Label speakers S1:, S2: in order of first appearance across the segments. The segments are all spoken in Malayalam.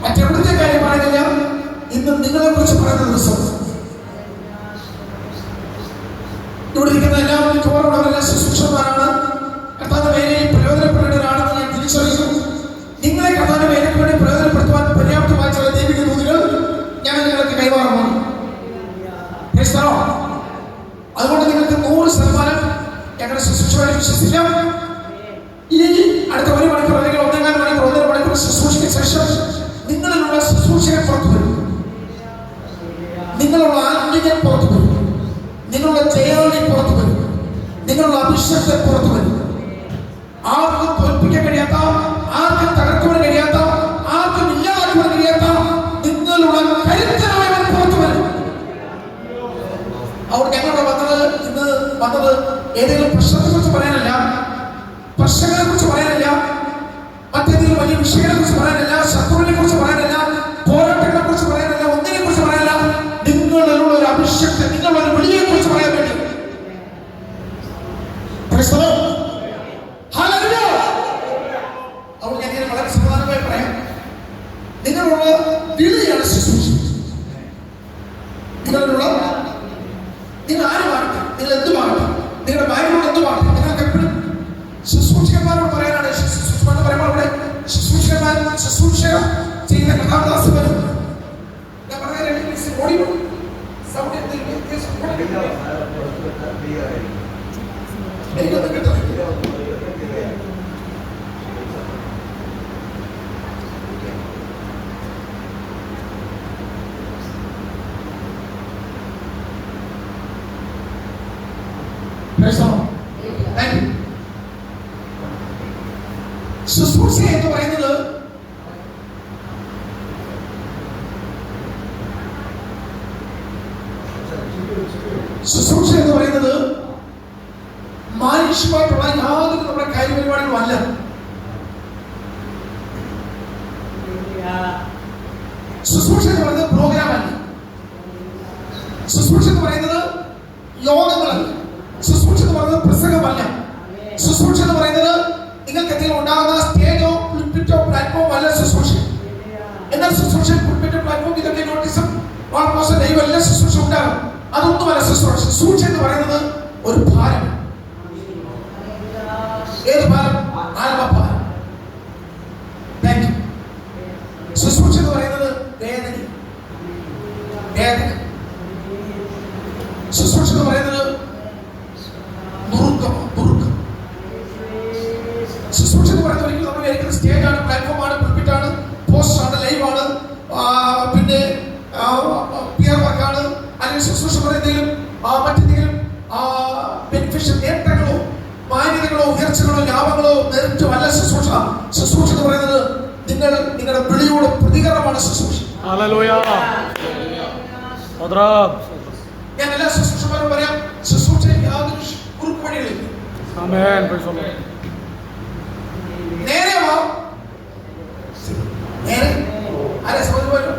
S1: മറ്റെവിടുത്തെ കാര്യം പറയുന്നില്ല. ഇന്ന് നിങ്ങളെ കുറിച്ച് പറയുന്ന ദിവസം. ഇവിടെ ഇരിക്കുന്ന എല്ലാവരും ചോറുള്ളവരെല്ലാം ശുശ്രൂഷന്മാരാണ്. കർത്താവിന്റെ വേലയിൽ പ്രയോജനപ്പെടേണ്ടവരാണെന്ന് ഞാൻ തിരിച്ചറിയുന്നു. നിങ്ങളെ കർത്താവിന്റെ വേലയ്ക്ക് വേണ്ടി പ്രയോജനപ്പെടുത്തുവാൻ പര്യാപ്തമായ ചില ദൈവിക ദൂതുകൾ ഞാൻ നിങ്ങൾക്ക് കൈമാറുന്നു. അതുകൊണ്ട് നിങ്ങൾക്ക് 100% ഞങ്ങളുടെ ശുശ്രൂഷകളെ വിശ്വസിക്കാം. ഇനി അടുത്ത 1 മണിക്കൂർ അല്ലെങ്കിൽ 1.25 മണിക്കൂർ 1.5 മണിക്കൂർ ശുശ്രൂഷയ്ക്ക് ശേഷം നിങ്ങളിലുള്ള ശുശ്രൂഷയെ പുറത്തു വരും. നിങ്ങളുള്ള ആത്മീയം പുറത്തു വരും. നിങ്ങളുടെ ജയാളി പുറത്തു വരും. നിങ്ങളുടെ അഭിഷേകത്തെ പുറത്തു വരും. ആർക്കും തോൽപ്പിക്കാൻ കഴിയാത്ത, ആർക്കും തകർക്കുവാൻ കഴിയാത്ത, ആർക്കും ഇല്ലാതാക്കുവാൻ കഴിയാത്ത നിങ്ങളുടെ കരുത്തനായവൻ പുറത്തു വരും. അവിടെ ഞങ്ങളുടെ ഇന്ന് വന്നത് ഏതെങ്കിലും പ്രശ്നത്തെ കുറിച്ച് പറയാനല്ല, പ്രശ്നങ്ങളെ കുറിച്ച് പറയാനല്ല, മറ്റേതെങ്കിലും വലിയ വിഷയങ്ങളെ കുറിച്ച് പറയാനല്ല, ശത്രുവിനെ കുറിച്ച് പറയാനല്ല, പോരാട്ടങ്ങളെ കുറിച്ച് പറയാനല്ല, ഒന്നിനെ കുറിച്ച് പറയാനല്ല. നിങ്ങളിലുള്ള ഒരു അഭിഷേകത്തെ, നിങ്ങളുടെ ഒരു വിളിയെ കുറിച്ച് പറയാൻ വേണ്ടി. അപ്പോൾ ഞാൻ വളരെ സമാധാനമായി പറയാം. നിങ്ങളുള്ള വിളിയാണ് ശുശ്രൂഷ. നിങ്ങളുള്ള നിങ്ങൾ ആരുമാകട്ടെ, നിങ്ങൾ എന്തുമാകട്ടെ, നിങ്ങളുടെ ഭാര്യയോട് എന്തുമാകട്ടെ, നിങ്ങൾക്ക് എപ്പോഴും ശുശ്രൂഷകന്മാരോട് പറയാനാണ്. ശുശ്രൂഷ എന്ന് പറയുമ്പോൾ അവിടെ ശുശ്രൂഷകന്മാർ ശുശ്രൂഷ ചെയ്യുന്ന കഥാദാസന്മാരും ഞാൻ പറഞ്ഞ ഓടി സൗണ്ട് എനിക്കൊന്നും കിട്ടുന്നില്ല. ശുശ്രൂഷ എന്ന് പറയുന്നത് മാനുഷികമായിട്ടുള്ള യാതൊരു നമ്മുടെ കാര്യപരിപാടികളും അല്ല. ശുശ്രൂഷ എന്ന് പറയുന്നത് പ്രോഗ്രാമല്ല. ശുശ്രൂഷ എന്ന് പറയുന്നത് യോഗങ്ങളല്ല. ശുശ്രൂഷ എന്ന് പറയുന്നത് പ്രസംഗമല്ല. ശുശ്രൂഷ എന്ന് പറയുന്നത് നിങ്ങൾക്ക് എന്തെങ്കിലും ഉണ്ടാകുന്ന സ്റ്റേജോ പുൽപിറ്റോ പ്ലാറ്റ്ഫോം അല്ല ശുശ്രൂഷ. എന്നാൽ ശുശ്രൂഷ പുൽപിറ്റോ പ്ലാറ്റ്ഫോം ഇതൊക്കെ നോട്ടീസും ഓൾമോസ്റ്റ് ദൈവം എല്ലാ ശുശ്രൂഷ ഉണ്ടാകും. അതൊന്നുമല്ല ശുശ്രൂഷ. ശുശ്രൂഷ എന്ന് പറയുന്നത് ഒരു ഭാരം. ഏത് ഭാരം? ആത്മഭാരം. ശുശ്രൂഷ എന്ന് പറയുന്നത് വേദന. ശുശ്രൂഷ എന്ന് പറയുന്നത് ശുശ്രൂഷ എന്ന് പറയുന്നത് ഒരിക്കലും നമ്മൾ ഏതെങ്കിലും സ്റ്റേജാണ്, പ്ലാറ്റ്ഫോമാണ്, പുൽപിറ്റാണ്, പോസ്റ്റാണ്, ലൈവാണ്, പിന്നെ പിയർ വർക്കാണ്, അല്ലെങ്കിൽ ശുശ്രൂഷ പറയുന്നതിലും മറ്റെന്തെങ്കിലും ബെനിഫിഷ്യൽ നേട്ടങ്ങളോ മാന്യതകളോ ഉയർച്ചകളോ ലാഭങ്ങളോ നേരിട്ടോ അല്ല ശുശ്രൂഷ. ശുശ്രൂഷ എന്ന് പറയുന്നത് നിങ്ങളുടെ വിളിയോട് പ്രതികരണമാണ് ശുശ്രൂഷ. ഞാൻ എല്ലാ ശുശ്രൂഷമാരോടും പറയാം, ശുശ്രൂഷയ്ക്ക് യാതൊരു കുറുക്ക് വഴികളില്ല. നേരെ വാ,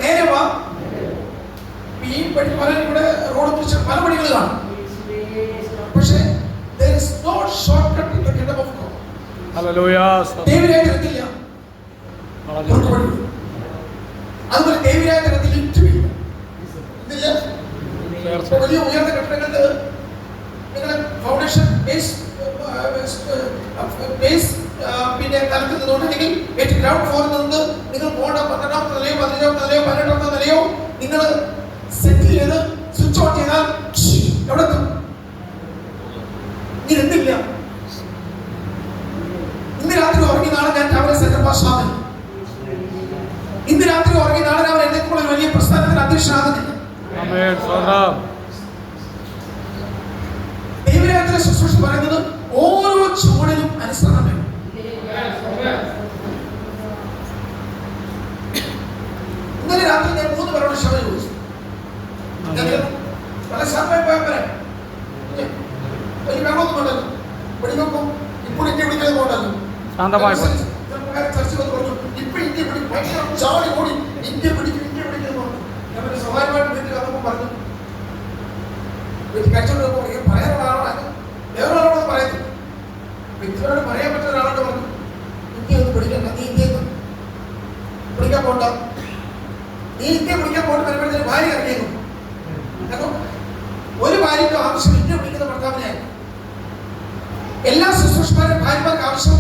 S1: നേരെ വാ. ഈ പടി പലരും ഇവിടെ റോഡ് കുറിച്ച് പല പടികൾ കാണും. പക്ഷേ there is no shortcut in the kingdom of God. ദൈവരാജ്യത്തില്ല കുറുക്ക് വഴി. അതുപോലെ ദൈവരാജ്യത്തിൽ ലിഫ്റ്റില്ല. വലിയ ഉയർന്ന കെട്ടിടങ്ങളുടെ നിങ്ങളുടെ ഫൗണ്ടേഷൻ ബേസ് പിന്നെ കലക്കുന്നതുകൊണ്ടെങ്കിൽ ഏറ്റവും ഗ്രൗണ്ട് ഫ്ലോറിൽ നിന്ന് നിങ്ങൾ പോകേണ്ട 12ാമത്തെ നിലയോ 15ാമത്തെ നിലയോ 18ാമത്തെ നിലയോ നിങ്ങൾ സെറ്റിൽ ചെയ്ത് സ്വിച്ച് ഓൺ ചെയ്താൽ എവിടെ എത്തും? ഇനി എന്തില്ല. ഇന്ന് രാത്രി ഉറങ്ങി നാളെ ഞാൻ രാവിലെ സെന്റർ പാസ്സാകും. ഇന്ന് രാത്രി ഉറങ്ങി നാളെ രാവിലെ എന്തെങ്കിലും ഒരു വലിയ പ്രസ്ഥാനത്തിന് അധ്യക്ഷനാകുന്നില്ല. ദൈവരാജ്യത്തിലെ ശുശ്രൂഷ പറയുന്നത് ഓരോ ചുവടിലും അനുസരണം വേണം. ഇന്നലെ രാത്രി ഞാൻ 3 പേരോട് ക്ഷമ ചോദിച്ചു. വളരെ ശാന്തമായി പോയാൽ പറയാം. ഒരു വെള്ളമൊന്നും വേണ്ടല്ലോ, വെടിവെക്കും ഇപ്പോൾ ഇന്ത്യ പിടിക്കുന്നത് പോകണ്ടല്ലോ. ചർച്ച വന്ന് പറഞ്ഞു ഇപ്പൊ ഇന്ത്യ പിടിക്കും, ചാടി ഓടി ഇന്ത്യ പിടിക്കും ഞാൻ സ്വകാര്യമായിട്ട് വീട്ടിൽ വന്നപ്പോൾ പറഞ്ഞു വീട്ടിൽ കഴിച്ചോണ്ട് പറയാനുള്ള ആളാണ്, വേറൊരാളോട് പറയുന്നു. വ്യക്തികളോട് പറയാൻ പറ്റുന്ന ഒരാളോട് പറഞ്ഞു ഇന്ത്യ ഒന്ന് പിടിക്കണ്ട, നീ ഇന്ത്യ പിടിക്കാൻ പോണ്ട, നീ ഇന്ത്യ വിളിക്കാൻ പോയിട്ട് വരുമ്പോഴത്തേന് ഭാര്യ ഇറങ്ങിയേക്കും. കേട്ടോ, ഒരു ഭാര്യയ്ക്കും ആവശ്യം ഇന്ത്യ വിളിക്കുന്ന ഭർത്താവിനെ. എല്ലാ ശുശ്രൂഷക്കാരും ഭാര്യമാർക്ക് ആവശ്യം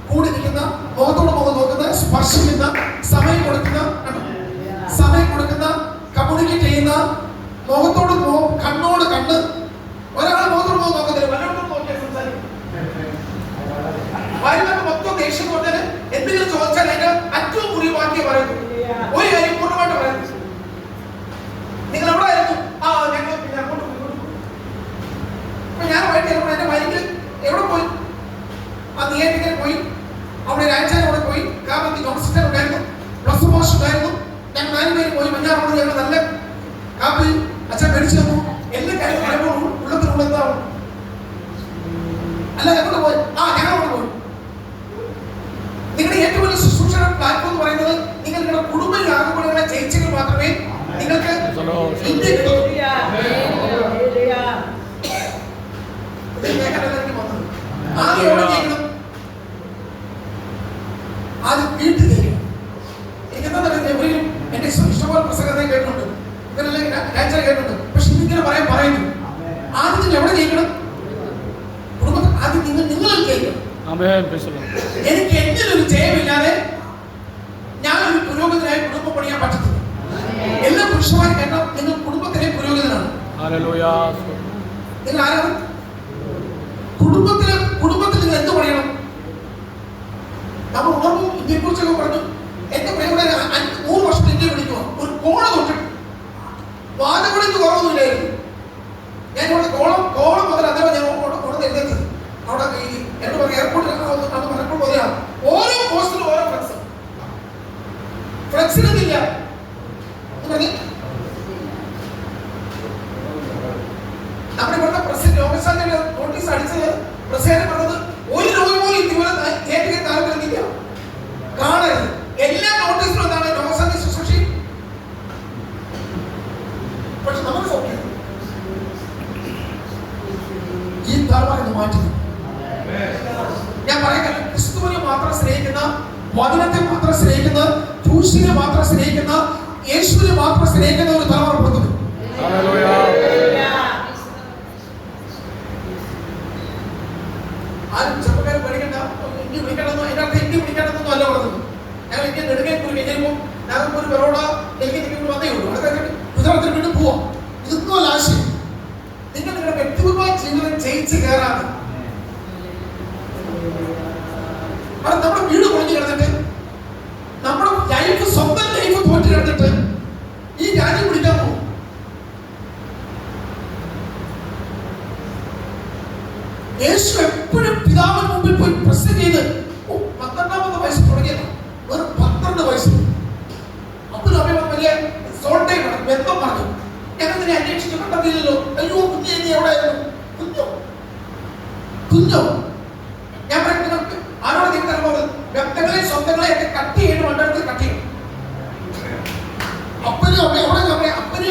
S1: കൂടി നിൽക്കുന്ന, മുഖത്തോട് മുഖം നോക്കുന്ന, സ്പർശിക്കുന്ന, സമയം കൊടുക്കുന്ന, കമ്മ്യൂണിക്കേറ്റ് ചെയ്യുന്ന, മുഖത്തോട് കണ്ണോട് കണ്ണ്, ഒരാളെ മുഖത്തോട് മുഖം നോക്കുന്നില്ല, വല്ലവരോടും നോക്കിയാൽ സംസാരിക്കും. ഭാര്യമാർക്ക് മൊത്തം ദേഷ്യം പറഞ്ഞാൽ എന്തെങ്കിലും ചോദിച്ചാൽ അതിന്റെ ഏറ്റവും കുറിയ വാക്യം പറയുന്നു. ഒരു കാര്യം പൂർണ്ണമായിട്ട് പറയുന്നു. നിങ്ങൾ എവിടെ ആയിരുന്നു? ഞങ്ങൾ പിന്നെ അങ്ങോട്ട് പോയി. അപ്പൊ ഞാൻ വൈകിട്ട് എന്റെ ഭാര്യക്ക് എവിടെ പോയി? തിയേറ്ററിൽ പോയി, അവിടെ രാജ്യത്തോടെ പോയി. കാരണം ജോൺസിസ്റ്റർ ഉണ്ടായിരുന്നു, പ്ലസ് മോഷൻ ഉണ്ടായിരുന്നു. ഞങ്ങൾ 4 പേര് പോയി. മഞ്ഞാറോട് ഞങ്ങൾ നല്ല കാപ്പി അച്ഛൻ മേടിച്ചു തന്നു. എല്ലാ കാര്യം പറയുമ്പോൾ ഉള്ളത്തിനുള്ളതാവും. അല്ല എവിടെ പോയി? ഞങ്ങളവിടെ പോയി. നിങ്ങളുടെ ഏറ്റവും വലിയ ശുശ്രൂഷ പ്ലാറ്റ്ഫോം എന്ന് പറയുന്നത് നിങ്ങളുടെ കുടുംബ യാഗങ്ങളെ ജയിച്ചെങ്കിൽ മാത്രമേ നിങ്ങൾക്ക് ആദ്യം വീട്ടിൽ കഴിയണം. എനിക്കെന്താ എവിടെയും എന്റെ ഇഷ്ടംപോലെ പ്രസംഗത്തെ കേട്ടിട്ടുണ്ട്, ഇവരെല്ലാം രാജ്യം കേട്ടിട്ടുണ്ട്. പക്ഷെ ഇതിങ്ങനെ പറയുന്നു ആദ്യം നിങ്ങൾ എവിടെ ജയിക്കണം? കുടുംബത്തിൽ ആദ്യം നിങ്ങളിൽ ജയിക്കണം. എനിക്ക് എന്തിനൊരു ജയമില്ലാതെ ഞാനൊരു പുരോഗതിനായി കുടുംബം പണിയാൻ പറ്റത്തില്ല. എല്ലാ പുരുഷന്മാരും കേട്ടാൽ നിങ്ങൾ കുടുംബത്തിലെ പുരോഗതിനാണ്. നിങ്ങൾ ആരാണ്? കുടുംബത്തിൽ നിങ്ങൾ എന്ത് പണിയണം? നമ്മൾ ഉണർവും ഇന്ത്യയെ കുറിച്ചൊക്കെ പറഞ്ഞു. എന്റെ പ്രിയപ്പെട്ട 3 വർഷം ഇന്ത്യ പിടിക്കുക ഒരു കോള തൊട്ടിട്ട് വാദപടിക്ക് കുറവൊന്നുമില്ലായിരുന്നു. ഞാൻ ഇവിടെ കോളം മുതൽ അതേ ഞാൻ അവിടെ എഴുതേണ്ടത് അവിടെ എന്താ പറയുക എയർപോർട്ടിൽ പറഞ്ഞപ്പോൾ പറയാം ഓരോ പോസ്റ്റിലും ഓരോ ഫ്ലെക്സിനൊന്നുമില്ല. നമ്മുടെ ഇവിടുത്തെ പ്രസിഡന്റ് ലോകസാന്റെ നോട്ടീസ് അടിച്ചത് പ്രസിഡന്റ് പറഞ്ഞത് ഒരു രോഗി പോലും ഇതുപോലെ തിയേറ്ററിൽ താല്പര്യമില്ല കാണരുത്. എല്ലാ നോട്ടീസിലും എന്താണ് ലോകസാന്റെ ശുശ്രൂഷ. പക്ഷെ നമ്മൾ സൗഖ്യം ഈ ധാർമ്മികത മാറ്റുന്നു. ഞാൻ പറയാൻ ക്രിസ്തുവിനെ മാത്രം സ്നേഹിക്കുന്ന, വചനത്തെ മാത്രം സ്നേഹിക്കുന്ന, ക്രൂശിനെ മാത്രം സ്നേഹിക്കുന്ന, യേശുവിനെ മാത്രം സ്നേഹിക്കുന്ന ഒരു തലമുറ പുറത്തു. ആരും ചെറുപ്പക്കാർ പഠിക്കണ്ട, ഇന്ത്യ വിളിക്കണമെന്നോ അതിനകത്ത് ഇന്ത്യ വിളിക്കണമെന്നൊന്നും അല്ല പറഞ്ഞത്. ഞങ്ങൾ ഇന്ത്യ നെടുകെ പോയി കഴിഞ്ഞപ്പോൾ ഞങ്ങൾക്ക് ഒരു ബറോഡ ഡൽഹിക്ക് വന്നേ ഉള്ളൂ. അടുത്ത ഗുജറാത്തിൽ വീണ്ടും പോവാം. ഇതൊന്നും അല്ല ആശയം. നിങ്ങൾ നിങ്ങളുടെ വ്യക്തിപരമായ ജീവിതം ജയിച്ച് കയറാതെ നമ്മുടെ വീട് പൊളിഞ്ഞു കിടന്നിട്ട് നമ്മുടെ ലൈഫ് സ്വന്തം ലൈഫ് തോറ്റി കിടന്നിട്ട് ഈ രാജ്യം പിടിക്കാൻ പോകും. യേശു എപ്പോഴും പിതാവിന് മുമ്പിൽ പോയി പ്രസന്റ് ചെയ്ത് 12ാമത്തെ വയസ്സ് തുടങ്ങിയത് വെറും 12 വയസ്സ്. അപ്പോൾ അവൻ വലിയ സോൾട്ടൈം ബന്ധം പറഞ്ഞു. ഞങ്ങളതിനെ അന്വേഷിച്ച് കണ്ടതില്ലല്ലോ. അയ്യോ കുഞ്ഞെ നീ എവിടെയായിരുന്നു? കുഞ്ഞോ ഞാൻ നിങ്ങൾക്ക് ആരോട് നിങ്ങൾ വ്യക്തങ്ങളെ സ്വന്തങ്ങളെ ഒക്കെ കട്ട് ചെയ്യണം. രണ്ടിടത്ത് കട്ട് ചെയ്യണം. അപ്പനെയും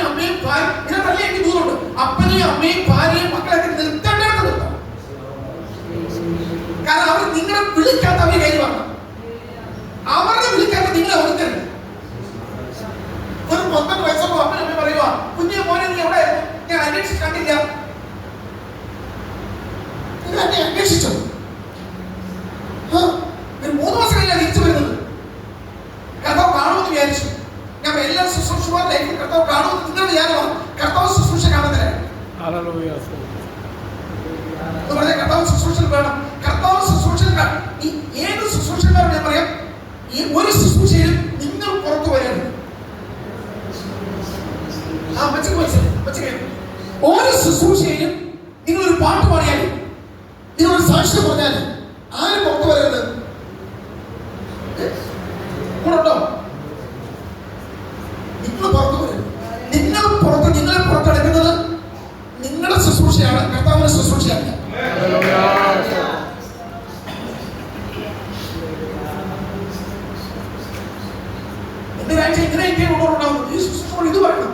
S1: അമ്മയും ഭാര്യ ഇതിനകത്തല്ലേ എനിക്ക് ദൂരമുണ്ട്. അപ്പനെയും അമ്മയും ഭാര്യയും മക്കളെയൊക്കെ നിർത്തേണ്ടത് നിർത്താം. കാരണം അവർ നിങ്ങളെ വിളിക്കാത്ത അവരെ കയ്യിൽ വരണം. അവരുടെ വിളിക്കാത്ത നിങ്ങളെ ഒരുത്തരുത്. ഒരു 12 വയസ്സുള്ള അപ്പനമ്മ പറയുക കുഞ്ഞെ മോനെ നീ എവിടെയായിരുന്നു? ഞാൻ അന്വേഷിച്ച് കണ്ടില്ല. നിങ്ങൾ എന്നെ അന്വേഷിച്ചോ? 3 മാസം കഴിഞ്ഞാൽ തിരിച്ചു വരുന്നത്. കർത്താവ് കാണുമെന്ന് വിചാരിച്ചു. ഞാൻ എല്ലാ ശുശ്രൂഷമാരുടെ ലൈഫിൽ കർത്താവ് കാണുമെന്ന് നിങ്ങളുടെ വിചാരമാണ്. കർത്താവ് ശുശ്രൂഷ കാണുന്നില്ല. കർത്താവ് ശുശ്രൂഷ വേണം. കർത്താവ് ശുശ്രൂഷ ഏത് ശുശ്രൂഷക്കാരോട് ഞാൻ പറയാം, ഈ ഒരു ശുശ്രൂഷയിലും നിങ്ങൾ പുറത്തു വരരുത്. ഓരോ ശുശ്രൂഷയിലും നിങ്ങളൊരു പാട്ട് പാടിയാലും നിങ്ങളൊരു സാക്ഷ്യം പറഞ്ഞാലും ആരും പുറത്തു വരരുത്. കൂടോ നിങ്ങൾ പുറത്തു വരരുത്. നിങ്ങളെ പുറത്തെടുക്കുന്നത് നിങ്ങളുടെ ശുശ്രൂഷയാണ്, കർത്താവിന്റെ ശുശ്രൂഷയാണ്. ഇങ്ങനെ ഉണ്ടാവുന്നു. ഈ ശുശ്രൂഷ ഇത് പറയണം.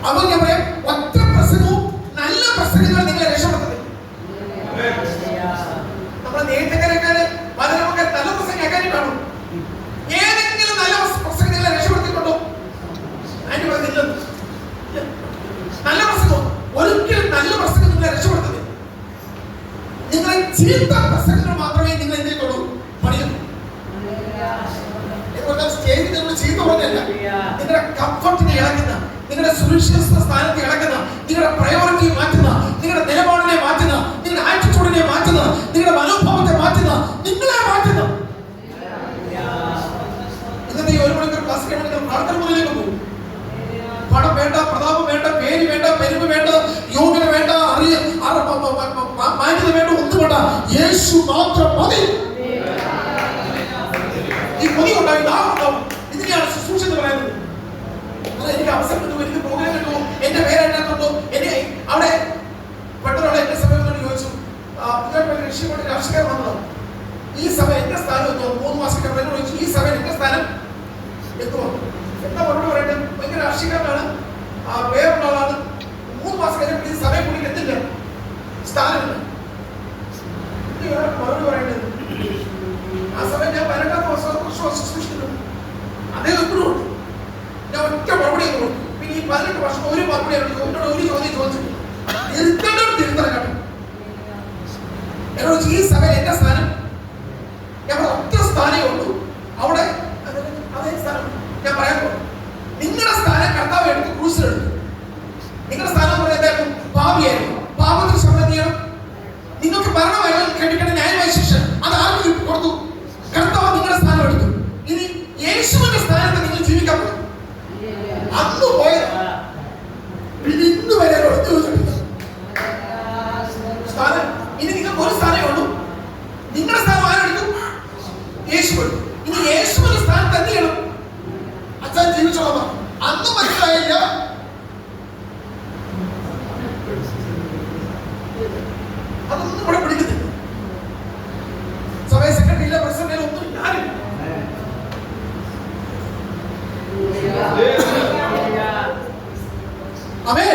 S1: അപ്പോൾ ഞാൻ പറയാം, ഒറ്റ പ്രസംഗവും നല്ല പ്രസംഗങ്ങൾ നിങ്ങളെ രക്ഷപ്പെടുത്തുന്നത്. നമ്മുടെ നേതാക്കന്മാരെ വളരെ നല്ല പ്രസംഗം കാണും. ഏതെങ്കിലും ചീത്ത പ്രസംഗങ്ങൾ മാത്രമേ നിങ്ങൾ എന്തിനുള്ളൂ പണിയുന്നു. സ്റ്റേജിൽ നിങ്ങൾ ചീത്ത പറഞ്ഞല്ല, നിങ്ങളുടെ കംഫർട്ടിനെ ഇളക്കുന്ന, നിങ്ങളുടെ സുരക്ഷിത സ്ഥാനത്തെ ഇളക്കുന്ന, നിങ്ങളുടെ പ്രയോറിറ്റി മാറ്റുന്ന, നിങ്ങളുടെ നിലപാടിനെ മാറ്റുന്ന, നിങ്ങളുടെ ആറ്റിറ്റ്യൂഡിനെ മാറ്റുന്ന, നിങ്ങളുടെ മനോഭാവത്തെ മാറ്റുന്ന, നിങ്ങളെ മാറ്റുന്ന. ഇന്നത്തെ 1 മണിക്കൂർ ക്ലാസ് കഴിയുമ്പോൾ പ്രാർത്ഥന മുന്നിലേക്ക് പോകും. പണം വേണ്ട, പ്രതാപം വേണ്ട, പേര് വേണ്ട, പെരുമ വേണ്ട, യോഗ്യത വേണ്ട, മാന്യത വേണ്ട, ഒന്നും വേണ്ട, യേശു മാത്രം മതി. ഈ കൊതി ഉണ്ടായി ഉണ്ടാവും. ഇതിനെയാണ് ശുശ്രൂഷ എന്ന് പറയുന്നത്. എനിക്ക് അവസരം കിട്ടുമോ, എനിക്ക് പ്രോഗ്രാം കിട്ടുമോ, എന്റെ പേരെഴുതാത്തുണ്ടോ, എന്നെ അവിടെ പെട്ടെന്നുള്ള എന്റെ സമയം ചോദിച്ചു. രക്ഷിക്കൊണ്ട് രാഷ്ട്രീയം വന്നതാണ്. ഈ സമയം എന്റെ സ്ഥാനം എത്തുമോ? 3 മാസം ചോദിച്ചു, ഈ സമയം എന്റെ സ്ഥാനം എത്തുമോ? എന്താ മറുപടി പറയട്ടെ? ഭയങ്കര രാഷ്ട്രീയക്കാരനാണ്, പേരുള്ള ആളാണ്. 3 മാസം കഴിഞ്ഞപ്പോൾ ഈ സമയം കൂടി എത്തില്ല, സ്ഥാനമില്ല. മറുപടി പറയേണ്ടത് ആ സമയം ഞാൻ 18 വർഷം ശുശ്രൂഷിക്കുന്നു. അദ്ദേഹം എപ്പോഴും ഉണ്ട്. ഞാൻ ഒറ്റ മറുപടി കൊടുത്തു. പിന്നെ ഈ 18 വർഷം ഒരു മറുപടി എന്നോട് ഒരു ചോദ്യം ചോദിച്ചിട്ടില്ല. തിരുത്തണം. എന്നോട് ഈ സമയം എന്റെ സ്ഥാനം, ഞാൻ ഒറ്റ സ്ഥാനമേ ഉള്ളൂ അവിടെ. അതേ സ്ഥാനം ഞാൻ പറയാൻ പോകും. നിങ്ങളുടെ സ്ഥാനം കർത്താവ് എടുത്ത് ക്രൂസിലെടുത്തു. നിങ്ങളുടെ സ്ഥാനം എന്ന് പറയുന്നത് എന്തായിരുന്നു? പാപിയായിരുന്നു. പാപത്തിന് ശബ്ദം ചെയ്യണം. നിങ്ങൾക്ക് ഭരണമായിരുന്നു കേട്ടിട്ട് ന്യായമായ ശിക്ഷ അത് ആർക്കും കൊടുത്തു. കർത്താവ് നിങ്ങളുടെ സ്ഥാനം എടുത്തു. ഇനി യേശുവിന്റെ സ്ഥാനത്ത് നിങ്ങൾ ജീവിക്കാൻ പോകും. അന്ന് പോയത് ഇന്ന് വരെ സ്ഥാനം. ഇനി നിങ്ങൾക്ക് ഒരു സ്ഥാനമേ ഉള്ളൂ. നിങ്ങളുടെ സ്ഥാനം ആരെടുത്തു? യേശു എടുത്തു. ഇനി യേശുവിന്റെ സ്ഥാനത്ത് എന്ത് ചെയ്യണം? അച്ഛൻ ജീവിച്ചോളാം. അന്ന് മനസ്സിലായില്ല. അതൊന്നും ഇവിടെ പിടിക്കുന്നില്ല. സഭ സെക്രട്ടറി ഇല്ല, പ്രസിഡന്റ് ഒന്നും ഞാനും. അമേ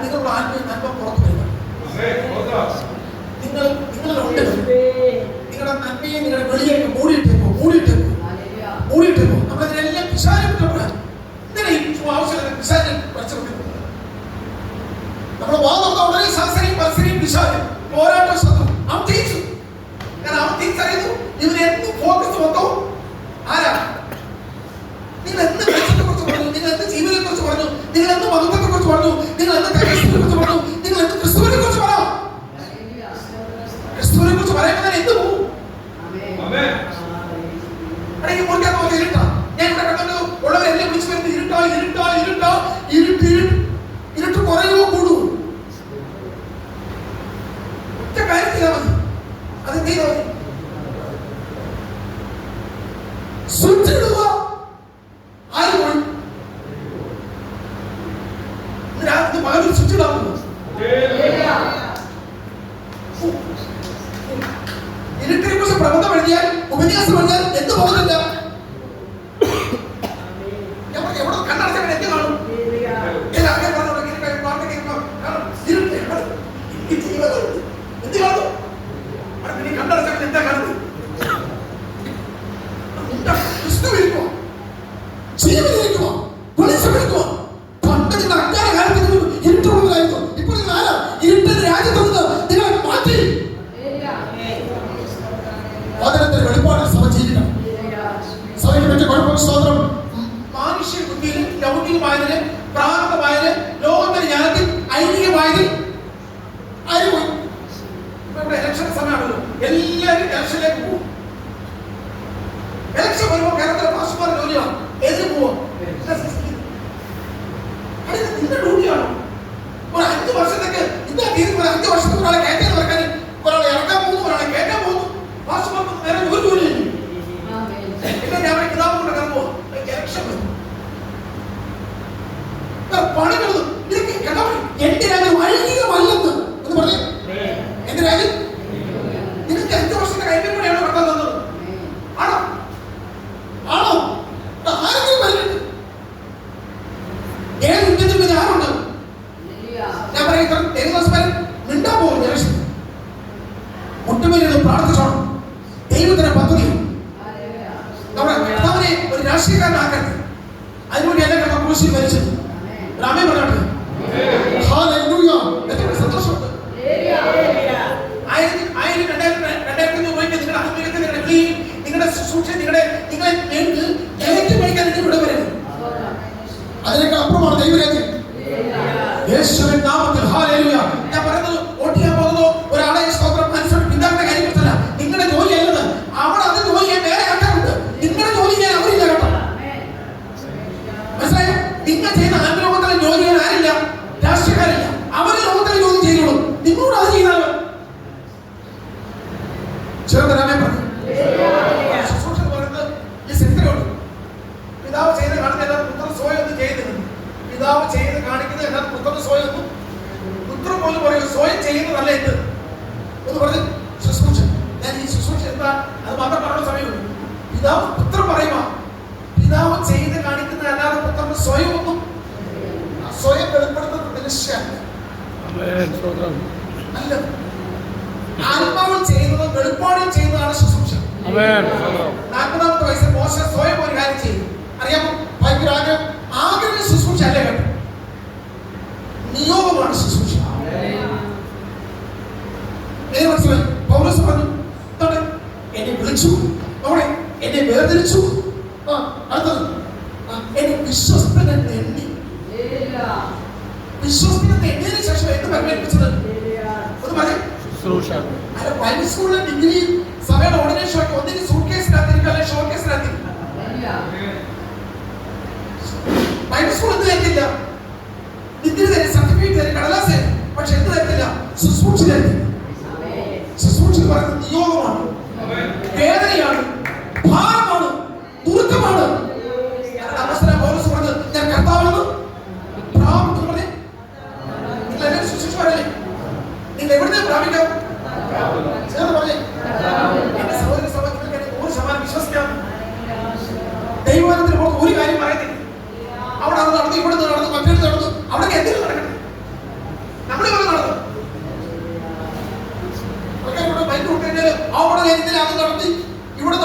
S1: നിങ്ങളുടെ ആത്മീയ നന്മ പുറത്തു വരിക. നിങ്ങളുണ്ട്. നിങ്ങളുടെ നന്മയെ നിങ്ങളുടെ വെളിയേക്ക് മൂടിയിട്ടേക്കോ. നമ്മളതിനെല്ലാം പിശാചിനെ കുറ്റപ്പെടാൻ ഇങ്ങനെ ആവശ്യമില്ല. പിശാചിനെ പഠിച്ചു നമ്മുടെ വാദം ഉടനെ സത്സരിയും പിശാചും പോരാട്ട ശത്രു അവൻ തിരിച്ചു. കാരണം അവൻ തിരിച്ചറിയുന്നു ഇവന് എന്ത് ഫോക്കസ് മൊത്തവും ആരാ? നിങ്ങൾ എന്ത് വെളിച്ചത്തെ കുറിച്ച് പറഞ്ഞു, നിങ്ങൾ എന്ത് ജീവിതത്തെ കുറിച്ച് പറഞ്ഞു, നിങ്ങൾ എന്ത് മതത്തെ കുറിച്ച് പറഞ്ഞു, നിങ്ങൾ എന്ത് ക്രൈസ്തവനെ കുറിച്ച് പറഞ്ഞു, നിങ്ങൾ എന്ത് ക്രിസ്തുവിനെ കുറിച്ച് പറയാം. ക്രിസ്തുവിനെ കുറിച്ച് പറയുമ്പോൾ എന്ത് പോകും? അടങ്ങി മുറിക്കാൻ പോലെ ഇരുട്ടാ. ഞാൻ ഇവിടെ കണ്ടു ഉള്ളവരെല്ലാം വിളിച്ചു വരുന്നത് ഇരുട്ട് കുറയുമോ കൂടുമോ? ഒറ്റ കാര്യം ചെയ്താൽ മതി. അത് ചെയ്താൽ മതി. സ്വിച്ച് ഇടുക. ആര് പോയി പകരം സ്വിച്ച് ഇടാമോ? ഇരുട്ടിനെ കുറിച്ച് പ്രബന്ധം എഴുതിയാൽ ഉപന്യാസം എഴുതിയാൽ എന്ത് പോകുന്നില്ല. എവിടെ കണ്ണടച്ചാൽ എന്ത് കാണും? എന്ത് കാണും? പിന്നെ കണ്ണടച്ചാൽ എന്താ കാണുന്നത്? ക്രിസ്തുവിരിക്കുമോ? ജീവിതം വെളിച്ചമെടുക്കുമോ? പണ്ട് നിങ്ങൾ അജ്ഞാന കാലത്ത് ഇരുട്ടുള്ളതായിരുന്നു. ഇപ്പോൾ നിങ്ങൾ ആരാ? ഇരുട്ടിന്റെ രാജ്യത്ത് നിന്ന് നിങ്ങളെ മാറ്റി വചനത്തിന്റെ വെളിപ്പാടിൽ സഭ ജീവിക്കണം. സഭയ്ക്ക് പറ്റിയ കുഴപ്പം സ്തോത്രം. മാനുഷ്യ ബുദ്ധിയിൽ ലൗകികമായതിന്, പ്രാകൃതമായതിന്, ലോകത്തിന്റെ ജ്ഞാനത്തിൽ, ഐതിഹ്യമായതിൽ ആരുപോയി. ഇപ്പൊ ഇവിടെ ഇലക്ഷൻ സമയമാണല്ലോ, എല്ലാവരും ഇലക്ഷനിലേക്ക് പോകും. ഇലക്ഷൻ വരുമ്പോൾ കേരളത്തിലെ പാസ്മാരുടെ ജോലിയാണ്. എതിര് പോവാ നിന്റെ ഡ്യൂട്ടിയാണ്. ഒരു 5 വർഷത്തേക്ക് ഇന്നാ തീരുന്ന 5 വർഷത്തേക്ക് ഒരാളെ കയറ്റാൻ വെക്കാൻ, ഒരാളെ ഇറക്കാൻ പോകുന്നു, ഒരാളെ കയറ്റാൻ പോകുന്നു. പാസ്മാർക്ക് നേരെ ഒരു ജോലി കഴിഞ്ഞു. പിന്നെ ഞാൻ കിതാബ് കൊണ്ട് കറങ്ങുമോ? ഇലക്ഷൻ വരും. പണി വരുന്നു. ഇതൊക്കെ കേട്ടോ, എന്റെ രാജ്യം ഐഹികമല്ലെന്ന് എന്ന് പറയും. എന്റെ രാജ്യം നിങ്ങൾക്ക് 5 വർഷത്തെ കൈകൾ കൂടെയാണ് കടത്താൻ തന്നത്. ആണോ? ആരെങ്കിലും പറഞ്ഞിട്ട് ഏത് ഉന്നതിൽ ഇത് ആരുണ്ട്? ഞാൻ പറയുന്നത് മിണ്ടാ പോകും. ജലക്ഷൻ മുട്ടുമേലും പ്രാർത്ഥിച്ചോണം. ദൈവത്തിന്റെ പദ്ധതി നമ്മുടെ കർത്താവിനെ ഒരു രാഷ്ട്രീയക്കാരനാക്കരുത്. അതിനുവേണ്ടി എല്ലാം കർത്താവ് ക്രൂശിൽ മരിച്ചത്. രാമേ പറയട്ടെ. ഹല്ലേലൂയ. എത്ര സന്തോഷമുണ്ട്. 1993 ശുശ്രൂഷ നിങ്ങളെ മേടിക്കാൻ ഇവിടെ വരുന്നത്. അതിനേക്കാൾ അപ്പുറമാണ് ദൈവരാജ്യം. യേശുവിൻ നാമത്തിൽ ഹല്ലേലൂയ. ഞാൻ പറയുന്നത് വോട്ട് ചെയ്യാൻ പോകുന്നു ഒരാളെ സ്തോത്രം അനുസരിച്ച് പിതാവിന്റെ കാര്യമല്ല, നിങ്ങളുടെ ജോലി അല്ലത്. അവൾ അത് ജോലി ചെയ്യാൻ വേറെ ആൾക്കാരുണ്ട്. നിങ്ങളുടെ ജോലി ചെയ്യാൻ അവരില്ല കേട്ടോ. മനസ്സിലായോ? നിങ്ങൾ ചെയ്യുന്ന ആത്മലോകത്തിലെ ജോലി ചെയ്യാൻ ആരില്ല, രാഷ്ട്രീയക്കാരില്ല. അവര് ലോകത്തിലെ ജോലി ചെയ്തോളൂ. നിങ്ങളോട് അത് ചെയ്താലോ? ചെറുതരാമേ പറഞ്ഞു ശുശ്രൂഷ പറയുന്നത് ഈ സെന്ററുണ്ട്. പിതാവ് ചെയ്ത് കാണുന്ന പുത്രൻ സ്വയം ഒന്നും ചെയ്യുന്നില്ല. പിതാവ് ചെയ്ത് കാണിക്കുന്നത് എന്നാൽ പുത്രന് സ്വയം ഒന്നും പുത്രൻ പോലും പറയും സ്വയം ചെയ്യുന്നതല്ല എന്ത് എന്ന് പറഞ്ഞ് ശുശ്രൂഷ. ഞാൻ ഈ ശുശ്രൂഷ എന്താ അത് മാത്രം പറയാൻ സമയമുണ്ട്. പിതാവ് പുത്രൻ പറയുക, പിതാവ് ചെയ്ത് കാണിക്കുന്ന അല്ലാതെ പുത്രന് സ്വയം ഒന്നും സ്വയം വെളിപ്പെടുത്തുന്ന മനുഷ്യല്ല. അല്ല, ആത്മാവിൽ ചെയ്യുന്നത് വെളിപ്പാടിൽ ചെയ്യുന്നതാണ് ശുശ്രൂഷ. 40-ാമത്തെ വയസ്സിൽ മോശ സ്വയം ഒരു കാര്യം ചെയ്തു. അറിയാമോ? ഭയങ്കര ആഗ്രഹം ശുശ്രൂഷ അല്ലേ കേട്ടോ, നിയോഗമാണ് ശുശ്രൂഷ. മനസ്സിലായി? പൗലോസ് പറഞ്ഞു എന്നെ വിളിച്ചു, അവിടെ എന്നെ വേർതിരിച്ചു, അടുത്തത് എന്നെ വിശ്വസ്തനെന്ന് എണ്ണി. വിശ്വസ്തനെന്ന് എണ്ണിയതിനു ശേഷം എന്ത് പരിമേൽപ്പിച്ചത്? ഒന്ന് പറയും. ബൈബിൾ സ്കൂളിലെ ഡിഗ്രി സഭയുടെ ഓർഡിനേഷൻ ഒക്കെ ഒന്നിന് സൂട്ട് കേസിനകത്തിരിക്കും, അല്ലെങ്കിൽ ഷോർട്ട് കേസിനകത്തിരിക്കും. ബൈബിൾ സ്കൂൾ എന്ത് തരത്തില്ല? ഡിഗ്രി തരും, സർട്ടിഫിക്കറ്റ് തരും, കടലാസ് തരും. പക്ഷെ എന്ത് തരത്തില്ല? ശുശ്രൂഷ തരത്തില്ല. ശുശ്രൂഷ പറയുന്നത് നിയോഗമാണ്, വേദനയാണ്, ഭാരമാണ്, ദുരിതമാണ്. അവസരം പൗലോസ് പറഞ്ഞത് ഞാൻ കർത്താവെന്ന് പ്രാപിച്ചു പറഞ്ഞേ. നിങ്ങൾ എല്ലാവരും ശുശ്രൂഷകരല്ലേ? നിങ്ങൾ എവിടുന്ന് പ്രാപിക്കാം? ചേർന്ന് പറഞ്ഞേ. എന്റെ സഹോദര സഭ നിങ്ങൾക്ക് 100% വിശ്വസിക്കാം. ദൈവത്തിന് പുറത്ത് ഒരു കാര്യം പറയുന്നില്ല. അവിടെ അത് നടന്നു, ഇവിടെ നടന്നു, മറ്റൊരു നടന്നു, അവിടെ എന്തെങ്കിലും നടക്കണം. നമ്മുടെ ഇവിടെ നടന്നു അവിടെ അത് നടത്തി ഇവിടെ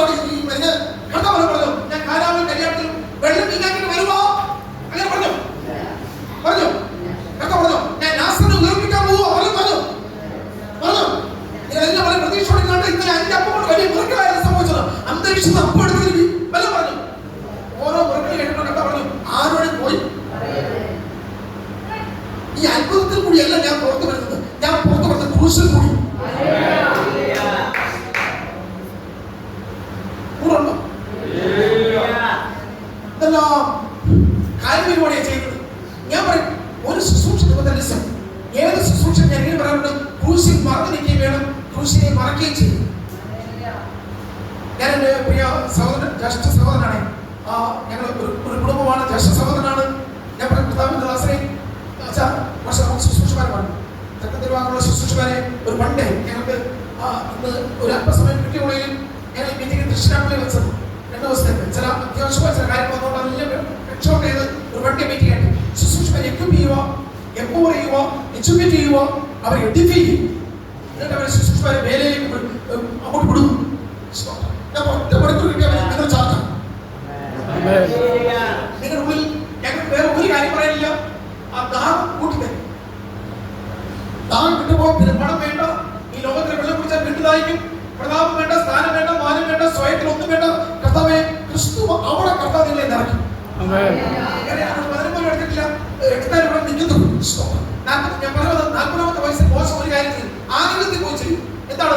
S1: കർത്താവ് പറഞ്ഞു ഞാൻ കാരാവിൽ കല്യാണത്തിൽ വെള്ളം വീഞ്ഞാക്കിട്ട് വരുമോ? അങ്ങനെ പറഞ്ഞു പറഞ്ഞു കർത്താവ് പറഞ്ഞു ഞാൻ നാസറിനെ ഉയർപ്പിക്കാൻ പോവോ? പറഞ്ഞു ഇതെല്ലാം വളരെ പ്രതീക്ഷയോടെ കണ്ട് ഇന്നലെ 5 അപ്പം കൊണ്ട് വലിയ മുറക്കലായിരുന്നു സംഭവിച്ചത്. അന്തരീക്ഷത്തിൽ അപ്പം എടുത്തിരിക്കും വല്ല പറഞ്ഞു. ഓരോ മുറക്കൾ കേട്ടപ്പോൾ കർത്താവ് പറഞ്ഞു ആരോടും പോയി ഈ അത്ഭുതത്തിൽ കൂടിയല്ല ഞാൻ പുറത്തു വരുന്നത്, ഞാൻ പുറത്തു വരുന്നത് ക്രൂശിൽ കൂടി. ഇതെല്ലാം കാര്യപരിപാടിയാണ് ചെയ്യുന്നത്. ഞാൻ പറയും ഒരു ശുശ്രൂഷ ഏത് ശുശ്രൂഷ ഞാൻ ഇങ്ങനെ പറയാറുണ്ട്, ക്രൂശിൽ മറന്നിരിക്കുകയും വേണം, ക്രൂശിനെ മറക്കുകയും ചെയ്യും. ഞാൻ എൻ്റെ പ്രിയ സഹോദരൻ, ജ്യേഷ്ഠ സഹോദരനാണ്. ഞങ്ങൾ ഒരു കുടുംബമാണ്, ജ്യേഷ്ഠ സഹോദരനാണ്. ഞാൻ പ്രതാപിന്റെ ദാസനെ പക്ഷെ നമുക്ക് ശുശ്രൂഷമാരാണ് തെക്കൻ തിരുവാങ്ങുള്ള ശുശ്രൂഷമാരെ ഒരു വണ്ടേ ഞങ്ങൾക്ക് ഇന്ന് ഒരു അല്പസമയം കിട്ടിയുള്ളതിൽ ഞാൻ ഈ മീറ്റിംഗ് ദൃശ്യനാട്ടിൽ വെച്ചത് 2 ദിവസത്തേക്ക് ചില അത്യാവശ്യമായ ചില കാര്യങ്ങൾ വന്നുകൊണ്ട് എല്ലാം എക്സ്പോർട്ട് ചെയ്ത് ഒരു വണ്ടേ മീറ്റിംഗ് ആയിട്ട് ശുശ്രൂഷമാരെ എക്വിപ്പ് ചെയ്യുക, എംപവർ ചെയ്യുക, എഡ്യൂക്കേറ്റ് ചെയ്യുക, അവരെ എഡിഫൈ ചെയ്യും. എന്നിട്ട് അവരെ ശുശ്രൂഷമാരെ വേലയിലേക്ക് അങ്ങോട്ട് വിടുന്നു. ഞാൻ ഒറ്റ മണിക്കൂർ കിട്ടിയ നിങ്ങൾ ചാർജാണ്. നിങ്ങളുടെ ഉള്ളിൽ ഞങ്ങൾക്ക് വേറെ ഒരു കാര്യം പറയാനില്ല. ആ ദാഹം കൂട്ടിത്തരും. ദാഹം കിട്ടുമ്പോൾ പിന്നെ പണം വേണ്ട, ഈ ലോകത്തിൽ വെള്ളം കുടിച്ചാൽ വീട്ടിലായിരിക്കും. പ്രതാപം വേണ്ട, സ്ഥാനം വേണ്ട, മാനം വേണ്ട, സ്വയത്തിൽ ഒന്നും വേണ്ട. കർത്താവേ ക്രിസ്തു അവിടെ കർത്താവ് നിങ്ങളെ നിറയ്ക്കും. എടുത്തിട്ടില്ല, എടുത്താലും ഇവിടെ നിൽക്കുന്നു. ഞാൻ പറയുന്നത് 40-ാമത്തെ വയസ്സിൽ മോശം ഒരു കാര്യം ചെയ്തു, ആഗ്രഹത്തിൽ പോയി ചെയ്യും. എന്താണ്?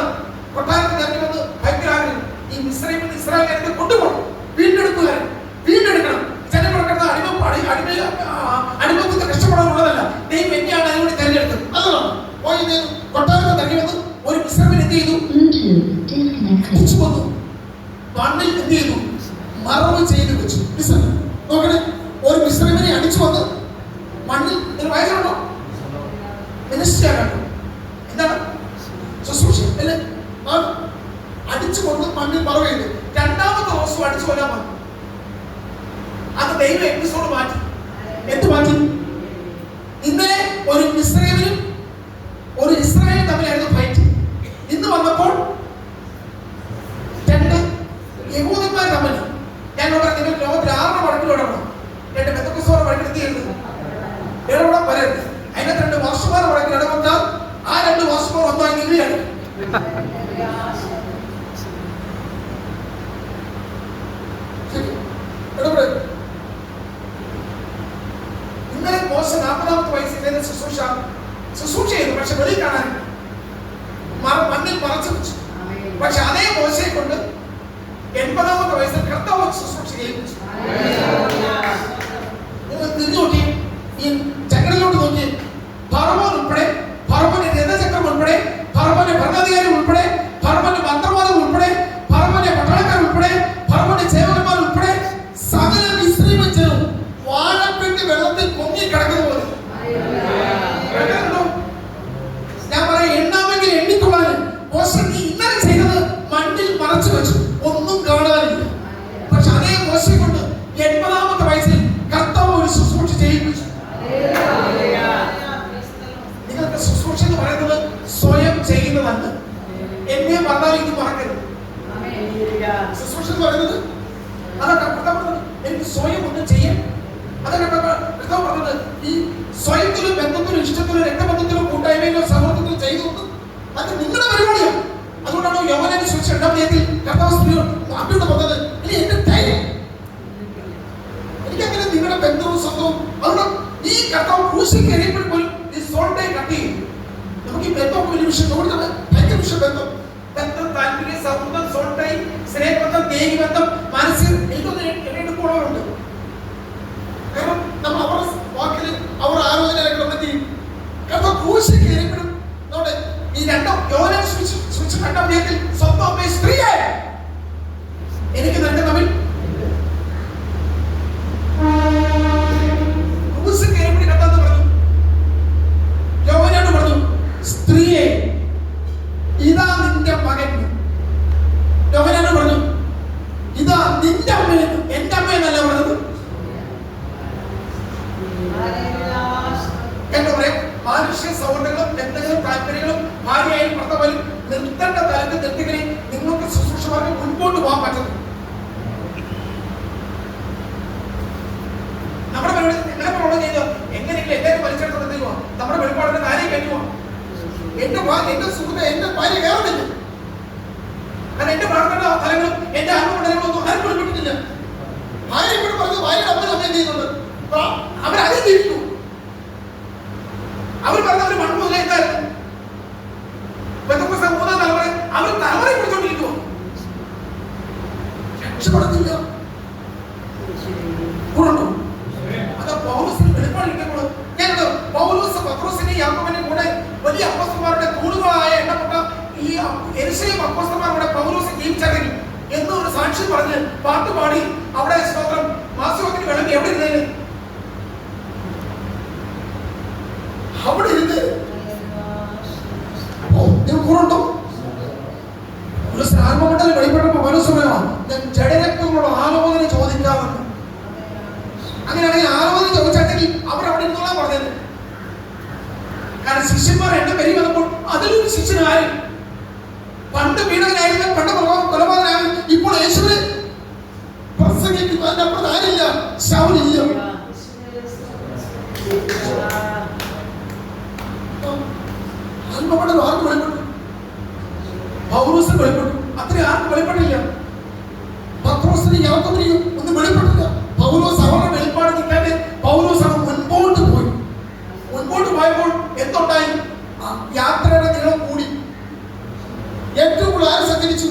S1: കൊട്ടാരത്തിൽ ഇറങ്ങി വന്ന് ഭയങ്കര ആഗ്രഹം, ഈ മിസ്രൈമിൽ ഇസ്രായേലിനെ കൊണ്ടുപോകണം, വീണ്ടെടുക്കുവാൻ, വീണ്ടെടുക്കണം. ജനങ്ങളൊക്കെ അടിമത്തത്തെ കഷ്ടപ്പെടാനുള്ളതല്ല, ദൈവം എന്നെയാണ് അതിനോട് തെരഞ്ഞെടുത്തത്. അതാണ് പോയി കൊട്ടാരത്തിൽ ഇറങ്ങി വന്ന് ഒരു മിസ്രൈമിൽ എന്ത് ചെയ്തു? അടിച്ചു വന്നു. മണ്ണിൽ എന്ത് ചെയ്തു? മറവ് ചെയ്ത് വെച്ചു. നോക്കണേ, ഒരു മിസ്രൈമിനെ അടിച്ചു വന്ന് മണ്ണിൽ ഒരു വയസ്സുണ്ടോ മിനിസ്റ്റർ എന്താണ് ശുശ്രൂഷ അല്ലേ? അടിച്ചു കൊണ്ട് മണ്ണിൽ മറവ് ചെയ്തു. 2ാമത്തെ ദിവസം അടിച്ചു കൊല്ലാൻ വന്നു. അത് ദൈവം എപ്പിസോഡ് മാറ്റി. എന്ത് മാറ്റി? ഇന്നലെ ഒരു മിസ്രൈമിനും ഒരു ഇസ്രായേലും തമ്മിലായിരുന്നു ഫൈറ്റ്. ഇന്ന് വന്നപ്പോൾ 2 യഹൂദന്മാർ തമ്മിൽ. ഞാൻ നിങ്ങൾ ലോകത്തിൽ 6 വടക്കിൽ ഇടപെടണം. 2 ബെന്തക്കോസ്തോർ വടക്കിൽ എന്ത് ചെയ്യരുത്? ഇടപെടാൻ വരരുത്. അതിനകത്ത് 2 വർഷമാർ വടക്കിൽ ഇടപെട്ടാൽ ആ 2 വർഷമാർ 1 നിങ്ങളെയാണ്. ശുശ്രൂഷ ചെയ്തു, പക്ഷെ വെളിയിൽ കാണാൻ മണ്ണിൽ മറച്ചു വെച്ചു. പക്ഷെ അതേ മോശയെ കൊണ്ട് 80-ാമത്തെ വയസ്സിൽ കർത്താവ് ശുശ്രൂഷ ചെയ്യിപ്പിച്ചു. നിങ്ങൾ തിരിഞ്ഞു നോക്കി, ഈ ചങ്ങലയിലോട്ട് നോക്കി, ഫറവോൻ ഉൾപ്പെടെ, ഫറവോന്റെ രഥചക്രം ഉൾപ്പെടെ, ഫറവോന്റെ ഭരണാധികാരി ഉൾപ്പെടെ, ഫറവോന്റെ മന്ത്രവാദം ഉൾപ്പെടെ, ഫറവോന്റെ പട്ടാളക്കാർ ഉൾപ്പെടെ, ഫറവോന്റെ സേവകന്മാർ ഉൾപ്പെടെ സകല മിസ്രയീം ജനവും വാഴപ്പെട്ടി വെള്ളത്തിൽ പൊങ്ങി കിടക്കുന്ന പോലെ. ഞാൻ പറയാം, എണ്ണാമെങ്കിൽ എണ്ണിക്കൊള്ളാൻ മോശ ഇന്നലെ ചെയ്തത് മണ്ണിൽ മറച്ചു വെച്ചു, ഒന്നും കാണാനില്ല. പക്ഷെ അതേ മോശയെ കൊണ്ട് 80-ാമത്തെ വയസ്സിൽ കർത്താവ് ഒരു ശുശ്രൂഷ ചെയ്യിപ്പിച്ചു. നിങ്ങൾക്ക് ശുശ്രൂഷ എന്ന് പറയുന്നത് സ്വയം ചെയ്യുന്നതല്ല. എന്നെ പറഞ്ഞാൽ ഇത് മറക്കരുത്. ശുശ്രൂഷ എന്ന് പറയുന്നത് അതൊക്കെ എനിക്ക് സ്വയം ഒന്നും ചെയ്യാൻ, അതൊക്കെ പറഞ്ഞത് ഈ സ്വയത്തിലും ബന്ധത്തിലും ഇഷ്ടത്തിലും രക്തബന്ധത്തിലും കൂട്ടായ്മയിലോ സൗഹൃദത്തിലും ചെയ്തു. അത് നിങ്ങളുടെ പരിപാടിയാണ്. അതുകൊണ്ടാണ് യോഹന്നാന്റെ സുവിശേഷം 2-ാം അധ്യായത്തിൽ കർത്താവ് അമ്മയോട് പറഞ്ഞത്, ഇനി എന്റെ ധൈര്യം എനിക്കങ്ങനെ നിങ്ങളുടെ ബന്ധവും സ്വന്തവും. അതുകൊണ്ട് ഈ കർത്താവ് ക്രൂശിൽ കയറിയപ്പോൾ പോലും ഈ സോൾട്ടായി കട്ട് ചെയ്യും. നമുക്ക് ഈ ബന്ധമൊക്കെ വലിയ വിഷയം തോന്നുന്നത് ഭയങ്കര വിഷയം. ബന്ധം, താല്പര്യം, സൗഹൃദം, സോൾട്ടായി, സ്നേഹബന്ധം, ദേഹിബന്ധം, മാനസിക എനിക്കൊന്ന് എടുക്കുള്ളവരുണ്ട്. കാരണം നമ്മൾ അവരുടെ വാക്കിൽ അവർ ആലോചനകളൊക്കെ ചെയ്യും. കർത്താവ് ക്രൂശിൽ കയറിയപ്പോഴും നമ്മുടെ ഈ യോഹന്നാന്റെ സുവിശേഷം 2-ാം അധ്യായത്തിൽ സ്വന്തം അമ്മയെ സ്ത്രീയായ എനിക്ക് നിനക്ക് തമ്മിൽ ക്രൂശിൽ കയറിയപ്പോൾ കർത്താവ് പറഞ്ഞു, യോഹന്നാനോട് പറഞ്ഞു, സ്ത്രീയെ ഇതാ നിന്റെ മകൻ. യോഹന്നാനോട് പറഞ്ഞു, ഇതാ നിന്റെ അമ്മയെന്ന്. എന്റെ അമ്മയെന്നല്ല പറഞ്ഞത്. എന്താ പറയാ, മാനുഷ്യ സൗഹൃദങ്ങളും ബന്ധങ്ങളും താല്പര്യങ്ങളും ഭാര്യയായും ഭർത്താവായും നിർത്തേണ്ട തലത്തിൽ നിർത്തികളെ നിങ്ങൾക്ക് ശുശ്രൂഷമാർക്ക് മുൻപോട്ട് പോകാൻ പറ്റുന്നു. നമ്മുടെ പരിപാടി നിങ്ങളെ പ്രൊവൈഡ് ചെയ്തോ എങ്ങനെയെങ്കിലും എല്ലാവരും വലിച്ചെടുത്തോണ്ട് തരുമോ? നമ്മുടെ വെളിപ്പാടിന്റെ കാര്യം കഴിയുമോ? എന്റെ സുഹൃത്ത് എന്റെ ഭാര്യ കയറുന്നില്ല. കാരണം എന്റെ പ്രാർത്ഥന ഫലങ്ങളും എന്റെ ആത്മമണ്ഡലങ്ങളും ഒന്നും ആരും വെളിപ്പെട്ടിട്ടില്ല. ഭാര്യ ഇവിടെ പറഞ്ഞു, ഭാര്യയുടെ അമ്മ സമയം ചെയ്യുന്നുണ്ട്. അവരതിൽ ജീവിച്ചു. അവർ പറഞ്ഞവര് മണ്ണ് മുതലേ എന്തായിരുന്നു ബന്ധപ്പെട്ട 3-ാം തലമുറ അവർ തലമുറയെ പിടിച്ചോണ്ടിരിക്കുമോ? രക്ഷപ്പെടുന്നില്ല. കൂടുണ്ടോ? അത് പൗലോസിന് വെളിപ്പാട് കിട്ടിയപ്പോൾ ഞാനത് പൗലോസ് പത്രോസിനെ യാക്കോബിനെ കൂടെ വലിയ അപ്പോസ്തലന്മാരുടെ തൂണുകളായ എണ്ണപ്പെട്ട ഈ യെരുശലേം അപ്പോസ്തലന്മാരുടെ പൗലോസ് ജീവിച്ചടങ്ങി എന്നൊരു സാക്ഷ്യം പറഞ്ഞ് പാട്ടുപാടി അവിടെ സ്തോത്രം മാസവത്തിന് വിളമ്പി. എവിടെ ഇരുന്നേന്? അവിടെ ഇരുന്ന് കൂടുണ്ടോ? ആത്മമണ്ഡലം വെളിപ്പെട്ടപ്പോ മനസ്സുമയാണ് ഞാൻ ജഡരക്തങ്ങളോട് ആലോചന ചോദിക്കാറുണ്ട്. അങ്ങനെയാണെങ്കിൽ ആലോചന ചോദിച്ചാണെങ്കിൽ അവരവിടെ ഇരുന്നോളാൻ പറഞ്ഞത്. കാരണം ശിഷ്യന്മാർ എന്റെ പേര് വന്നപ്പോൾ അതിലൊരു ശിഷ്യനായി പണ്ട് പീഡകനായിരുന്നു, പണ്ട് കൊലപാതകനായി, ഇപ്പോൾ യേശുവിനെ പ്രസംഗിക്കും. അതിനപ്പുറത്ത് ആരില്ല, ശൗലില്ല. ആത്മമണ്ഡലം ആർക്ക് വെളിപ്പെട്ടു? പൗലോസിന് വെളിപ്പെട്ടു. അത്രയും ആർക്കും വെളിപ്പെട്ടില്ല. പത്രോസിന് യാക്കോബിനെയും ഒന്നും വെളിപ്പെട്ടില്ല. പൗലോസ് അവരുടെ വെളിപ്പാട് നിൽക്കാതെ പൗലോസ് അവൻ മുൻപോട്ട് പോയി. മുൻപോട്ട് പോയപ്പോൾ എന്തുണ്ടായി? യാത്രയുടെ നീളം കൂടി. ഏറ്റവും കൂടുതൽ ആര് സഞ്ചരിച്ചു?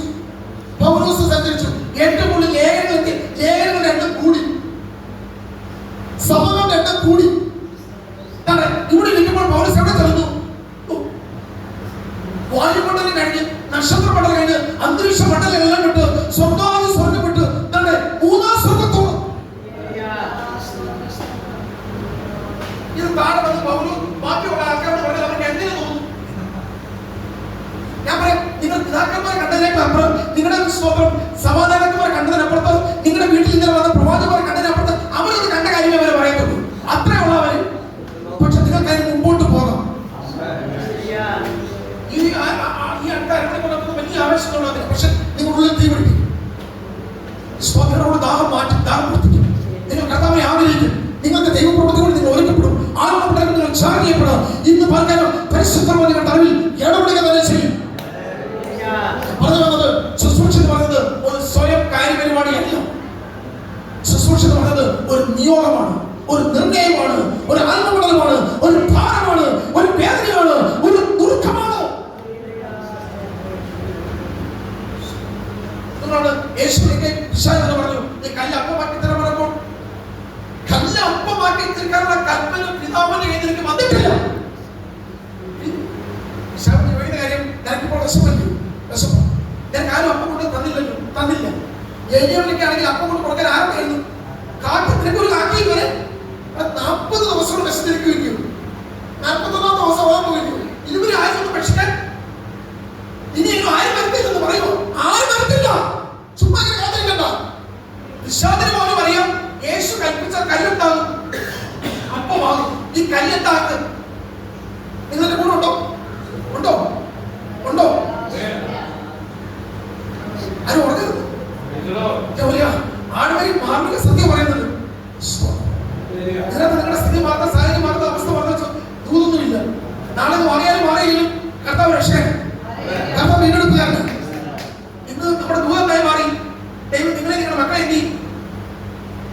S1: പൗലോസ് സഞ്ചരിച്ചു. ഏറ്റവും കൂടുതൽ ലേഖനങ്ങളുടെ എണ്ണം കൂടി, സഭകളുടെ എണ്ണം കൂടി. ഇവിടെ ഇരിക്കുമ്പോൾ പൗലോസ് എവിടെ തെളിഞ്ഞു? വായുമണ്ഡലം കഴിഞ്ഞ്, നക്ഷത്ര മണ്ഡലം കഴിഞ്ഞ്, അന്തരീക്ഷ മണ്ഡലങ്ങളെല്ലാം വിട്ട്, സ്വർഗ്ഗാദി സ്വർഗ്ഗം വിട്ട് 3-ാം സ്വർഗ്ഗത്തോളം. ഇത് താഴെ വന്ന് പൗലോസ് ബാക്കിയുള്ള ആൾക്കാരോട് പറഞ്ഞാൽ അവർക്ക് എന്തിനു തോന്നുന്നു? ഞാൻ പറയാം, നിങ്ങൾ പിതാക്കന്മാർ കണ്ടതിനേക്കാൾ അപ്പുറം, നിങ്ങളുടെ സ്തോത്രം സമാധാനന്മാർ കണ്ടതിനപ്പുറത്ത്, നിങ്ങളുടെ വീട്ടിൽ ഇന്നലെ വന്ന പ്രവാചകന്മാർ കണ്ടതിനപ്പുറത്ത് അവരത് കണ്ട കാര്യമേ അവരെ പറയത്തുള്ളൂ. അത്രയുള്ളവര്. പക്ഷെ നിങ്ങൾക്ക് അതിന് മുമ്പോട്ട് പോകാം. ഈ അടുത്ത വലിയ ആവശ്യമുള്ളതിന് പക്ഷെ നിങ്ങളുള്ളിൽ തീ പിടിക്കും. സ്തോത്രത്തോട് ദാഹം മാറ്റി ദാഹം വർദ്ധിക്കും. നിങ്ങൾ കർത്താവിനെ ആഗ്രഹിക്കും. നിങ്ങൾക്ക് ദൈവപ്രവൃത്തികൾ നിങ്ങൾ ഒരുക്കപ്പെടും. ആത്മപ്രകടനം നിങ്ങൾ ചാർജ് ചെയ്യപ്പെടാം. ഇന്ന് പറഞ്ഞാലും പരിശുദ്ധമായ നിങ്ങളുടെ അറിവിൽ ഇടപെടുക തന്നെ ചെയ്യും. പറഞ്ഞു വന്നത് ശുശ്രൂഷ എന്ന് പറയുന്നത് ഒരു സ്വയം കാര്യപരിപാടിയല്ല. ശുശ്രൂഷ എന്ന് പറയുന്നത് ഒരു നിയോഗമാണ്. ഒരു നിർണയമാണ്, ഒരു ആത്മപഠനമാണ്, ഒരു ഭാരമാണ്, ഒരു വേദനയാണ്, ഒരു ദുഃഖമാണ്. അതുകൊണ്ടാണ് യേശുവിനെ പിശാചിനെ പറഞ്ഞു, നീ കല്ല് അപ്പമാക്കി തരാൻ പറയുമ്പോൾ കല്ല് അപ്പമാക്കി തീർക്കാനുള്ള കൽപ്പന പിതാവിന്റെ കയ്യിൽ നിനക്ക് വന്നിട്ടില്ല. പിശാചിന് ചോദിക്കുന്ന കാര്യം, നിനക്കിപ്പോൾ വിശപ്പല്ലോ, വിശപ്പ്, നിനക്ക് ആരും അപ്പം കൊണ്ട് തന്നില്ല. ഏരിയകളിലേക്കാണെങ്കിൽ അപ്പം കൊണ്ട് കൊടുക്കാൻ ആരുണ്ടായിരുന്നു? കാട്ടി നിനക്കൊരു കാക്കി വരെ 40 ദിവസം വിശന്നിരിക്കും വയ്ക്കും. 41 ദിവസം ഓർമ്മ വയ്ക്കും. ഇതുവരെ ആരും ഭക്ഷിക്കാൻ ഇനിയെങ്കിലും ആരും വരത്തില്ലെന്ന് പറയുമോ? ആരും വരത്തില്ല. ചുമ്മാ ഇങ്ങനെ കാത്തിരിക്കണ്ട. വിശ്വാസത്തിന് പോലും അറിയാം, യേശു കൽപ്പിച്ച കല്ലെന്താകും? അപ്പമാകും. ഈ കല്ലെന്താക്ക് നിങ്ങളുടെ കൂടെ ഉണ്ടോ? ഉണ്ടോ? ഉണ്ടോ? ആരും ഉറങ്ങരുത്. ആടുവരി മാർമിക സത്യ പറയുന്നത് നിങ്ങളുടെ സ്ഥിതി മാറുന്ന സാഹചര്യം മാറുന്ന അവസ്ഥ മാറുന്ന ദൂതൊന്നുമില്ല. നാളെ മാറിയാലും മാറിയെങ്കിലും കർത്താവ് രക്ഷകൻ, കർത്താവ് വീണ്ടെടുക്കുകയാണ്. ഇന്ന് നമ്മുടെ ദൂതമായി മാറി ദൈവം നിങ്ങളെ നിങ്ങളുടെ മക്കളെ എന്തി.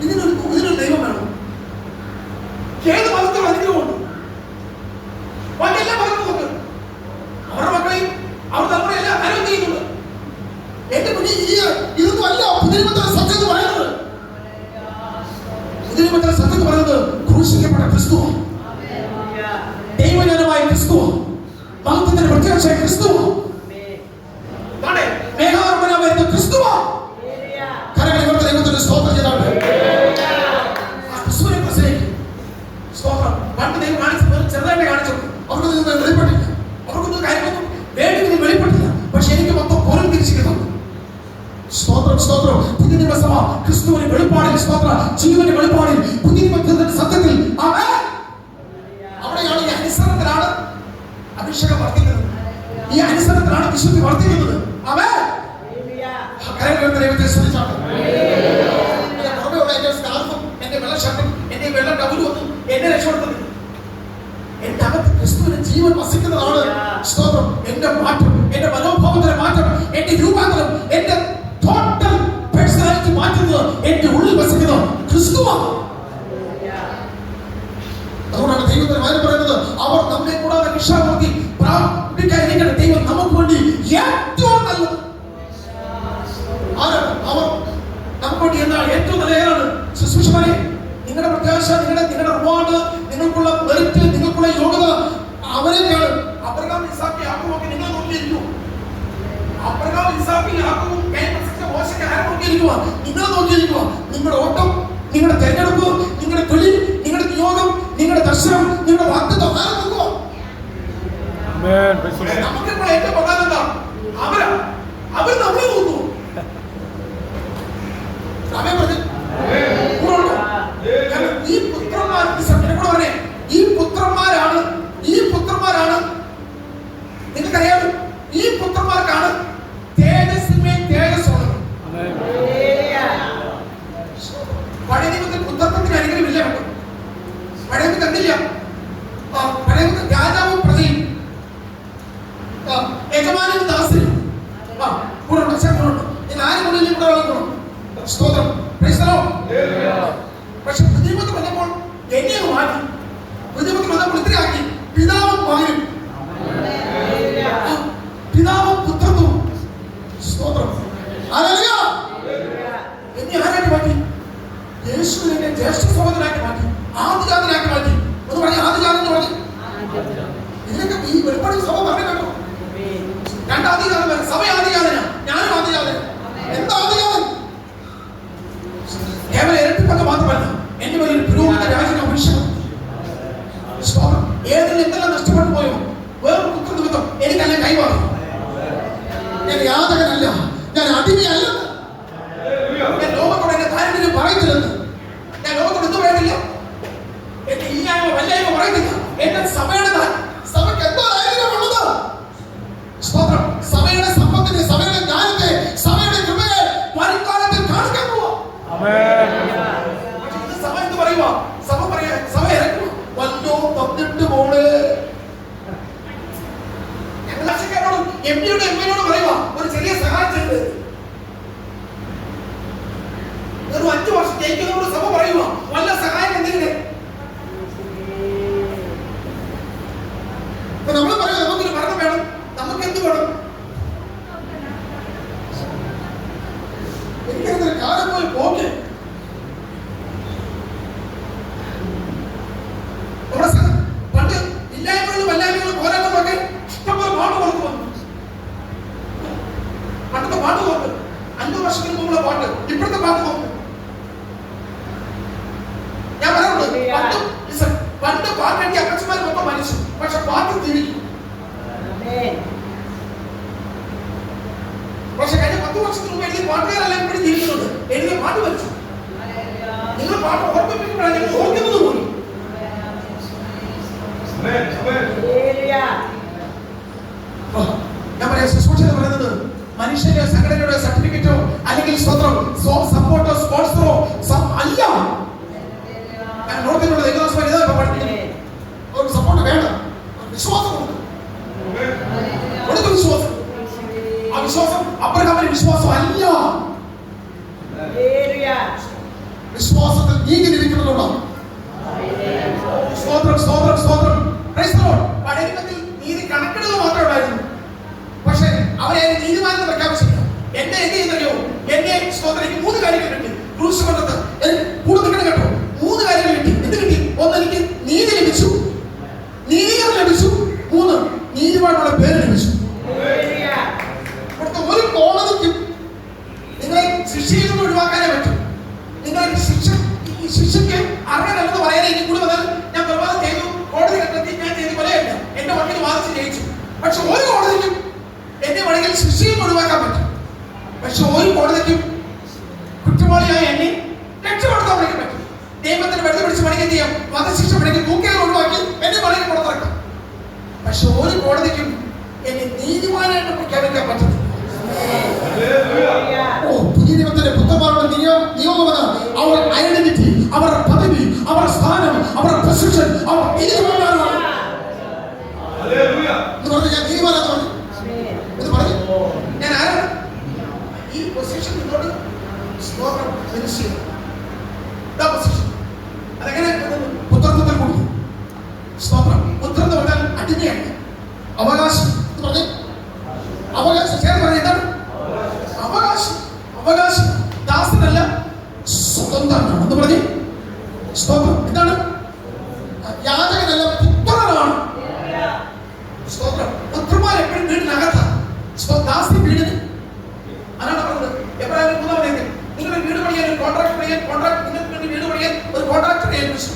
S1: ഇതിനൊരു ദൈവം വേണം. ഏത് മതത്തിൽ അനുഗ്രഹമുണ്ട്? ബാക്കിയെല്ലാം മതത്തിൽ നോക്ക്. അവരുടെ മക്കളെയും അവർ തലമുറയെല്ലാം ആരും എന്ത് ചെയ്യുന്നുണ്ട്? എന്റെ മുന്നിൽ ഇതൊന്നും അല്ല പുതിയ സത്യം എന്ന് പറയുന്നത്. പുതിയ സത്യം എന്ന് പറയുന്നത് ക്രൂശിക്കപ്പെട്ട ക്രിസ്തു, ദൈവജനമായ ക്രിസ്തു, മഹത്വത്തിന്റെ പ്രത്യേകമായ ക്രിസ്തു, മേഘാർമനായ ക്രിസ്തു. കരങ്ങളിൽ ദൈവത്തിന് സ്തോത്രം ചെയ്താണ്. ക്രിസ്തുവിനെ പ്രസംഗിക്കും. സ്തോത്രം. പണ്ട് ദൈവം ചെറുതായിട്ട് കാണിച്ചു, അവർക്ക് വെളിപ്പെട്ടില്ല, അവർക്കൊന്നും കാര്യമൊന്നും വേണമെങ്കിൽ വെളിപ്പെട്ടില്ല. പക്ഷെ എനിക്ക് മൊത്തം പോലും തിരിച്ചിരിക്കുന്നു. സ്തോത്രം, സ്തോത്രം. പുതിയ നിയമസഭ ക്രിസ്തുവിന്റെ വെളിപ്പാടിൽ, സ്തോത്ര ജീവന്റെ വെളിപ്പാടിൽ, പുതിയ നിയമത്തിന്റെ സത്യത്തിൽ അവിടെയാണ് ഈ അനുസരണത്തിലാണ് അഭിഷേകം വർദ്ധിക്കുന്നത്. ഈ അനുസരണത്തിലാണ് വിശുദ്ധി വർദ്ധിക്കുന്നത്. ദൈവത്തെ സ്തുതിച്ചാണ്. പുറമെയുള്ള എന്റെ സ്കാർഫും എന്റെ വെള്ള ഷർട്ടും എന്റെ വെള്ള ടവലും ഒന്നും എന്നെ രക്ഷപ്പെടുത്തുന്നില്ല. എന്റെ അകത്ത് ക്രിസ്തുവിന്റെ ജീവൻ വസിക്കുന്നതാണ്. സ്തോത്രം. എന്റെ മാറ്റം, എന്റെ മനോഭാവത്തിന്റെ മാറ്റം, എന്റെ രൂപാന്തരം, എന്റെ ടോട്ടൽ പേഴ്സണാലിറ്റി മാറ്റുന്നത് എന്റെ ഉള്ളിൽ വസിക്കുന്നത് ക്രിസ്തുവാണ്. അതുകൊണ്ടാണ് ദൈവത്തിന് വായന പറയുന്നത്, അവർ നമ്മെ കൂടാതെ രക്ഷാമൂർത്തി പ്രാപിക്കാതിരിക്കുന്ന ദൈവം നമുക്ക് വേണ്ടി ഏറ്റവും നല്ലത് ആരാണ്? അവർ നമുക്ക് വേണ്ടി എന്താണ് ഏറ്റവും നല്ല ഏതാണ്? ശുശ്രൂഷമാരെ, നിങ്ങളുടെ പ്രത്യാശ, നിങ്ങളുടെ റിവാർഡ്, നിങ്ങൾക്കുള്ള മെറിറ്റ്, നിങ്ങൾക്കുള്ള യോഗ്യത അവരെക്കാണ്. അബ്രഹാം, ഇസാക്ക്, യാക്കോബൊക്കെ നിങ്ങൾ നോക്കിയിരിക്കും. അബ്രഹാം, ഇസാക്ക്, യാക്കോബും മോശയ്ക്ക് ആരെ നോക്കിയിരിക്കുക? നിങ്ങൾ നോക്കിയിരിക്കുക. നിങ്ങളുടെ ഓട്ടം, നിങ്ങളുടെ തെരഞ്ഞെടുപ്പ്, നിങ്ങളുടെ തൊഴിൽ, നിങ്ങളുടെ നിയോഗം, നിങ്ങളുടെ ദർശനം, നിങ്ങളുടെ വാഗ്ദത്തം ആരെ നോക്കുക? നമുക്കിപ്പോൾ ഏറ്റവും പ്രധാനം എന്താ? അവർ നമ്മളെ നോക്കൂ. സമയം പറഞ്ഞു ഈ പുത്രന്മാർ, ഈ പുത്രന്മാരാണ് നിങ്ങൾക്കറിയാം, ഈ പുത്രന്മാർക്കാണ് തേജസ്സിന്മേൽ തേജസ്സുള്ളത്. പഴയ നിയമത്തിൽ പുത്രത്വത്തിന് അനുഗ്രഹമില്ല. പഴയ കണ്ടില്ല. പഴയ രാജാവും പ്രജയും യജമാനും ദാസനും കൂടുണ്ട്. ഇത് ആരും കൂടെ കൂടെ സ്തോത്രം. പക്ഷെ പുതിയമത്തിൽ വന്നപ്പോൾ എന്നെ മാറ്റി. പുതിയമത്തിൽ വന്നപ്പോൾ ഇത്രയാക്കി. പിതാവും മകനും, പിതാവും പുത്രത്വവും. സ്തോത്രം. എന്നെ ആരാക്കി മാറ്റി? യേശുവിനെ ജ്യേഷ്ഠ സഹോദരനാക്കി മാറ്റി, ആദിജാതനാക്കി മാറ്റി. ഒന്ന് പറഞ്ഞ ആദിജാതെന്ന് പറഞ്ഞു. ഇതിനൊക്കെ ഈ വെളിപ്പാടിൽ സഭ പറഞ്ഞു കേട്ടോ. രണ്ടാദിജാതൻ, സഭ ആദിജാതന, ഞാനും ആദിജാതൻ. എന്താ ആദിജാതൻ? കേവലം ഇരട്ടിപ്പൊക്കെ മാത്രമല്ല, എന്റെ വലിയ പുരോഗമന രാജ്യം അഭിഷേകം. ഏതിൽ എന്തെല്ലാം നഷ്ടപ്പെട്ടു പോയോ വേറൊരു പുത്ര നിമിത്തം എനിക്കെല്ലാം കൈമാറി. ഞാൻ യാതകനല്ല, ഞാൻ അടിമയല്ല. ഞാൻ ലോകത്തോട് എന്റെ താരതമ്യം പറയുന്നില്ലെന്ന്. ഞാൻ ലോകത്തോട് എന്ത് പറയുന്നില്ല? എന്റെ ഇല്ലായ്മ വല്ലായ്മ പറയുന്നില്ല. എന്റെ സഭയ്ക്ക് എന്തോ ആഗ്രഹമുള്ളത്. സ്തോത്രം. സഭയുടെ സമ്പത്തിനെ, സഭയുടെ ജ്ഞാനത്തെ, സഭയുടെ കൃപയെ വരുംകാലത്തിൽ കാണിക്കാൻ പോവാ. സഭ എന്ത് പറയുക? സഭ ഇറക്കുക. വല്ലോ തന്നിട്ട് പോണേ ജയിക്കുന്നവരോട് സഭ പറയുക വല്ല സഹായം എന്തെങ്കിലും. നമ്മൾ പറയുക നമുക്കൊരു ഭരണം വേണം, നമുക്ക് എന്ത് വേണം? എനിക്കതിന് കാലം പോയി പോകെ പണ്ട് ഇല്ലായ്മകളും വല്ലായ്മകളും പോരാട്ടമൊക്കെ ഇഷ്ടംപോലെ പാട്ട് പുറത്തു വന്നു. പണ്ടത്തെ പാട്ട് നോക്ക്, 5 വർഷത്തിന് മുമ്പുള്ള പാട്ട്, ഇപ്പോഴത്തെ പാട്ട് നോക്ക്. ഞാൻ പറയാറുണ്ട്, പണ്ട് പാട്ടെഴുതിയ അപ്പച്ചന്മാർ മൊത്തം മരിച്ചു, പക്ഷെ പാട്ട് തിരിക്കും. പക്ഷെ കഴിഞ്ഞ 10 വർഷത്തിന് മുമ്പ് എഴുതിയ പാട്ടുകാരെല്ലാം ഇവിടെ ജീവിക്കുന്നുണ്ട്. എഴുതിയ പാട്ട് മരിച്ചു. നിങ്ങൾ പാട്ട് ഓർമ്മിപ്പിക്കുമ്പോഴാണ് നിങ്ങൾ ഓർക്കുന്നത് പോലും. ഞാൻ പറയാം, ശുശ്രൂഷ എന്ന് പറയുന്നത് മനുഷ്യന്റെ സംഘടനയുടെ സർട്ടിഫിക്കറ്റോ അല്ലെങ്കിൽ സപ്പോർട്ടോ സ്പോൺസറോ അല്ല. നോർത്തിനുള്ള ദൈവദാസന്മാർ ഇതാ പഠിപ്പിക്കുന്നത്. സപ്പോർട്ട് വേണം, വിശ്വാസം കൊടുത്ത വിശ്വാസം. ആ വിശ്വാസം അബ്രഹാമിന്റെ വിശ്വാസം അല്ല. വിശ്വാസത്തിൽ നീതി ലഭിക്കുന്നതുകൊണ്ടാണ്. സ്തോത്രം സ്തോത്രം സ്തോത്രം. പഴയ നിയമത്തിൽ നീതി കണക്കെടുക്കുക മാത്രമേ ഉണ്ടായിരുന്നു. പക്ഷെ അവരെ നീതിമാനെന്ന് പ്രഖ്യാപിച്ചില്ല. എന്നെ എന്ത് ചെയ്യുന്നറിയോ? എന്നെ സ്തോത്രയ്ക്ക് 3 കാര്യങ്ങൾ കിട്ടി. ക്രൂശ് കൊണ്ടത് കൂടെ നിൽക്കണം കേട്ടോ. 3 കാര്യങ്ങൾ കിട്ടി. എന്ത് കിട്ടി? 1, എനിക്ക് നീതി ലഭിച്ചു, നീതീകരണം ലഭിച്ചു. 3, നീതിമാനുള്ള പേര് ലഭിച്ചു. ഇവിടുത്തെ ഒരു കോടതിക്കും നിങ്ങളെ ശിക്ഷയിൽ നിന്ന് ഒഴിവാക്കാനേ പറ്റും. നിങ്ങളെ ശിക്ഷയ്ക്ക് അർഹനല്ലെന്ന് പറയാൻ എനിക്ക് കൂടി വന്നാൽ ഞാൻ പ്രഭാതം ചെയ്തു, കോടതി കണ്ടെത്തി, ഞാൻ ചെയ്ത് കൊലയല്ല, എന്റെ വക്കീൽ വാദിച്ച് ജയിച്ചു. പക്ഷെ ഒരു കോടതിക്കും എന്നെ വേണമെങ്കിൽ ശിക്ഷയും ഒഴിവാക്കാൻ പറ്റും. പക്ഷെ ഒരു കോടതിക്കും കുറ്റവാളിയായ എന്നെ രക്ഷപ്പെടുത്താൻ വേണ്ടി പറ്റും. നിയമത്തിന് വെറുതെ പിടിച്ച് പണിക്ക് ചെയ്യാം, വധശിക്ഷ പണിക്ക് തൂക്കിയാൽ ഒഴിവാക്കി എന്നെ വേണമെങ്കിൽ പുറത്തിറക്കാം. പക്ഷെ ഒരു കോടതിക്കും എന്നെ നീതിമാനായിട്ട് പ്രഖ്യാപിക്കാൻ പറ്റും. പുതിയ നിയമത്തിന്റെ പുത്രന്മാരുടെ നിയമമെന്ന് അവരുടെ ഐഡന്റിറ്റി, അവരുടെ പദവി, അവരുടെ സ്ഥാനം, അവരുടെ പൊസിഷൻ, അവർ നീതിമാനാണ്. ഞാൻ നീതിമാനാന്ന് പറഞ്ഞു എന്ന് പറഞ്ഞു. ഞാൻ ആരാണ്? ഈ പൊസിഷൻ നിന്നോട് അതെങ്ങനെ പുത്രത്വത്തിൽ കൂടി സ്തോത്രം. പുത്രം എന്ന് പറഞ്ഞാൽ അടിമയാണ്. അവകാശം എന്ന് പറഞ്ഞ് അവകാശം ചേർന്ന് പറഞ്ഞ എന്താണ്? അവകാശം. അവകാശം ദാസനല്ല, സ്വതന്ത്രനാണ് എന്ന് പറഞ്ഞ് സ്തോത്രം. എന്താണ്? യാചകനല്ല, പുത്രനാണ്. സ്തോത്രം. പുത്രന്മാർ എപ്പോഴും വീടിനകത്താണ്. ദാസി വീടിന് അതാണ് പറഞ്ഞത്. എബ്രായർ 3 നിങ്ങൾ വീട് പണിയാൻ ഒരു കോൺട്രാക്ട് നിങ്ങൾക്ക് വേണ്ടി വീട് പണിയാൻ ഒരു കോൺട്രാക്ടറെ ഏൽപ്പിച്ചു.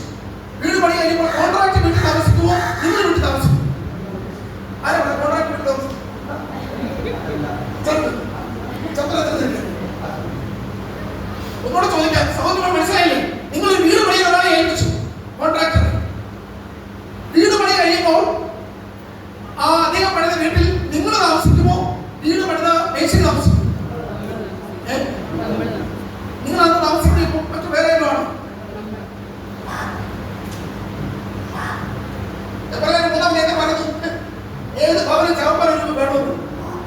S1: വീട് പണി കഴിയുമ്പോൾ കോൺട്രാക്ട് വീട്ടിൽ താമസിക്കുമോ നിങ്ങൾ വീട്ടിൽ താമസിക്കും? ആരാ കോൺട്രാക്ട് വീട്ടിൽ താമസിക്കും? ഒന്നുകൂടെ ചോദിക്കാം, സഹോദരങ്ങൾ മനസ്സിലായില്ലേ? നിങ്ങൾ ഒരു വീട് പണിയാൻ ഒരാളെ ഏൽപ്പിച്ചു, കോൺട്രാക്ടറെ. വീട് പണി കഴിയുമ്പോൾ ആ അദ്ദേഹം പണിത വീട്ടിൽ നിങ്ങൾ താമസിക്കുമോ വീട് പണിത മേശയിൽ താമസിക്കും? നിങ്ങൾ അന്ന് താമസിക്കുമ്പോൾ മറ്റു വേറെ ആണ്. 3 പറഞ്ഞു, ഏത് ഭവനം ചാമ്പാൻ ഒരു വേണമെന്ന്.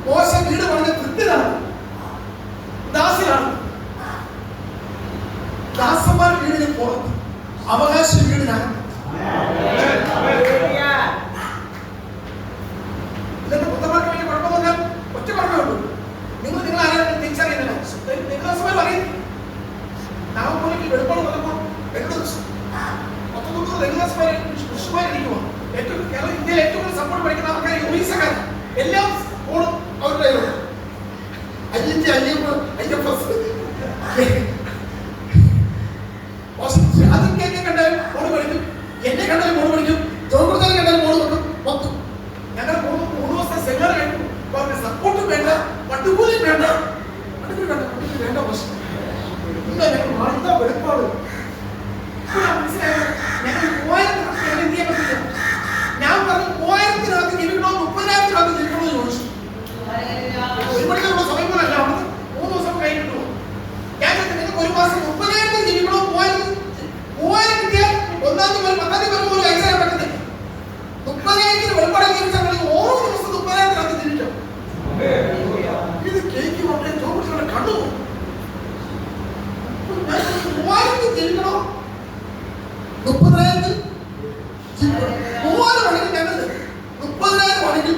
S1: മോശ വീട് പണിത കൃത്യനാണ്, ദാസിലാണ്. ദാസന്മാർ വീടിന് പുറത്ത്, അവകാശം വീടിനകത്ത്. ഇതിന്റെ പുത്രന്മാർക്ക് വേണ്ടി കുഴപ്പം പറഞ്ഞാൽ ഒറ്റ കുഴപ്പമുള്ളൂ. നിങ്ങൾ ആരാണ് തിരിച്ചറിയുന്നില്ല. ദൈവദാസന്മാർ പറയും, നാമപ്പോലേക്ക് വെളുപ്പാട് വന്നപ്പോൾ ദൈവദാസന്മാരിരിക്കുമോ? ഇന്ത്യയിൽ ഏറ്റവും കൂടുതൽ സപ്പോർട്ട് പഠിക്കുന്ന ആൾക്കാർ യുഎസ്കാരാണ്. എല്ലാം ഓടും അവരുടെ അതൊക്കെ കണ്ടാലും മോഡ് പഠിക്കും, എന്നെ കണ്ടാലും മോഡ് പഠിക്കും, ജോഗ്രഫി കണ്ടാലും മോഡ് വെക്കും. മൊത്തം ഞങ്ങൾ 3 ദിവസത്തെ സെമിനാർ കഴിഞ്ഞു. സപ്പോർട്ടും വേണ്ട, പട്ടുകൂലിയും വേണ്ട, വേണ്ട പ്രശ്നം. ഞങ്ങൾ വെളുപ്പാട് മനസ്സിലായത് ഞങ്ങൾ 3000 എന്ത് ചെയ്യാൻ പറ്റില്ല. ഞാൻ പറഞ്ഞു 3000-നകത്ത് ജീവിക്കണോ 30,000-നകത്ത് ജീവിക്കണോ എന്ന് ചോദിച്ചു. ഒരു മണിക്കുള്ള സമയം പോലല്ല, അവിടെ 3 ദിവസം കഴിഞ്ഞിട്ടു. ഞാൻ നിങ്ങൾക്ക് 1 മാസം 30,000 ജീവിക്കണോ 3000 കിട്ടിയാൽ 1-ാം തീയതി 10-ാം തീയതി വരുമ്പോൾ എക്സാം പറ്റുന്നത് 1000 ജനിക്കണോ 30,000 3 മണിക്ക് ഞങ്ങൾ 30,000 മണിക്ക്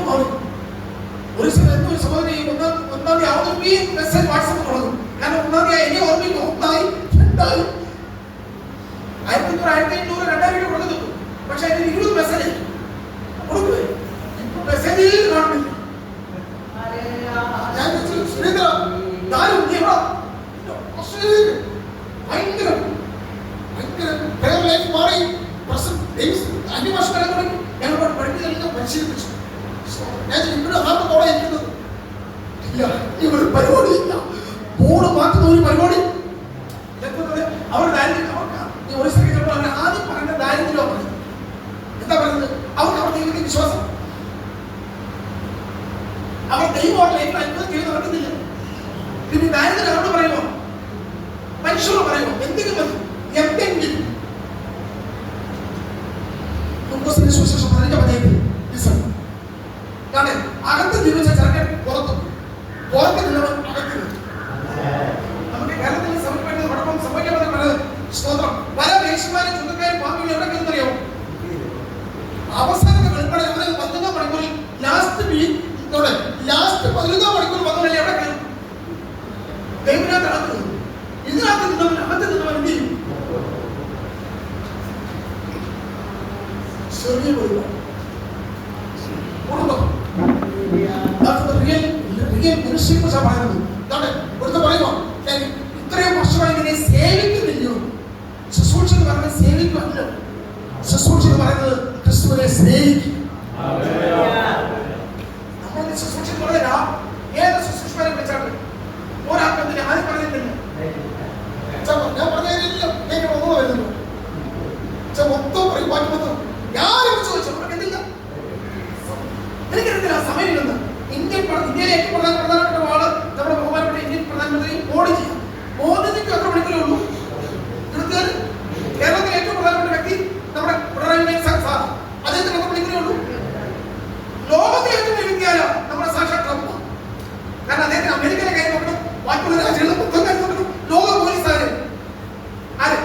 S1: മാറും. ഒരു സമയത്ത് ഒരു സഹോദരി ഒന്നാം തീയതി ആവുന്ന മെസ്സേജ് വാട്സാപ്പ് തുടങ്ങും. കാരണം ഒന്നാം തീയതി എന്നെ ഓർമ്മിക്കും 1 2 1500 2000 കൊടുത്തു. പക്ഷെ അതിന് 20 മെസ്സേജ് കൊടുക്കുവേ. ഇപ്പൊ മെസ്സേജ് കാണുന്നില്ല. ഞാൻ സുരേന്ദ്ര ഭയങ്കര പ്രയർ ലൈഫ് മാറി. 5 വർഷം തുടങ്ങി ഞങ്ങൾ പഠിപ്പിക്കാൻ പരിശീലിപ്പിച്ചു. ഞാൻ ഇവിടെ നാട്ടിൽ ഇരിക്കുന്നത് ഇല്ല, ഇവിടെ പരിപാടിയില്ല. 3 മാറ്റുന്ന ഒരു പരിപാടി അവർ ദാരിദ്ര്യം ഒരു സ്ഥലത്ത് ആദ്യം പറയുന്ന ദാരിദ്ര്യമോ പറഞ്ഞത് എന്താ പറയുന്നത്? അവർക്ക് അവർ ദൈവത്തിന്റെ വിശ്വാസം, അവർ ദൈവമാണ് ലൈഫിൽ അത്ഭുതം ചെയ്ത് നടക്കുന്നില്ല. പിന്നെ ദാരിദ്ര്യം അവരോട് പറയുമോ? മനുഷ്യരോട് പറയുമോ? എന്തെങ്കിലും എന്തെങ്കിലും സുവിശേഷം 15 അകത്ത് ജീവിച്ച ചെറുക്കൻ പുറത്തു നിന്നവൻ അകത്ത്. നമുക്ക് കേരളത്തിൽ സംഭവിക്കുന്നത് കുഴപ്പം സംഭവിക്കാൻ പറയുന്നത് സ്തോത്രം. പല വേശ്യമാരും ചുങ്കക്കാരും പാമ്പിലും എവിടെ കിട്ടുന്നറിയോ? അവസാനത്തെ വെളിപ്പാട് 11 മണിക്കൂറിൽ ലാസ്റ്റ് 11 മണിക്കൂർ വന്നവരല്ലേ എവിടെ കയറും? ദൈവത്തിനകത്ത് അകത്ത്. ഇതിനകത്ത് നിന്നവൻ അകത്ത് നിന്നവൻ എന്ത് ചെയ്യും? ചെറിയ കുടുംബം ഇത്രയും വർഷമായി ഇങ്ങനെ സേവിക്കുന്നില്ലയോ? ശുശ്രൂഷ എന്ന് പറയുന്നത് സേവിക്കുമല്ലോ. ശുശ്രൂഷ എന്ന് പറയുന്നത് ക്രിസ്തുവിനെ സ്നേഹിക്കും. നമ്മുടെ ശുശ്രൂഷ എന്ന് പറഞ്ഞാൽ ഏത് ശുശ്രൂഷനെ വിളിച്ചാണ് ഒരാൾക്കെന്തിന് ആരും പറഞ്ഞിട്ടില്ല. ഞാൻ പറഞ്ഞില്ല വരുന്നു മൊത്തം പറയും. ബാക്കി മൊത്തം ഞാനും ചോദിച്ചു എന്തില്ല, എനിക്കറിയത്തില്ല. സമയമില്ലെന്ന് ഇന്ത്യയിലെ ഏറ്റവും പ്രധാനപ്പെട്ട ആള് നമ്മുടെ ബഹുമാനപ്പെട്ട ഇന്ത്യൻ പ്രധാനമന്ത്രി മോഡിജി. മോദിജിക്ക് എത്ര മണിക്കൂറേ ഉള്ളൂ? കേരളത്തിലെ ഏറ്റവും പ്രധാനപ്പെട്ട വ്യക്തി നമ്മുടെ പിണറായി വിജയൻ സാർ, അദ്ദേഹത്തിന് എത്ര മണിക്കൂറേ ഉള്ളൂ? ലോകത്തിലെ ഏറ്റവും വലിയ വ്യക്തിയായ നമ്മുടെ സാക്ഷാത് ട്രംപ്. കാരണം അദ്ദേഹത്തിന് അമേരിക്കയിലെ കാര്യം നോക്കണം, ബാക്കിയുള്ള രാജ്യങ്ങളിൽ മൊത്തം കാര്യം നോക്കണം. ലോക പോലീസുകാര് ആര്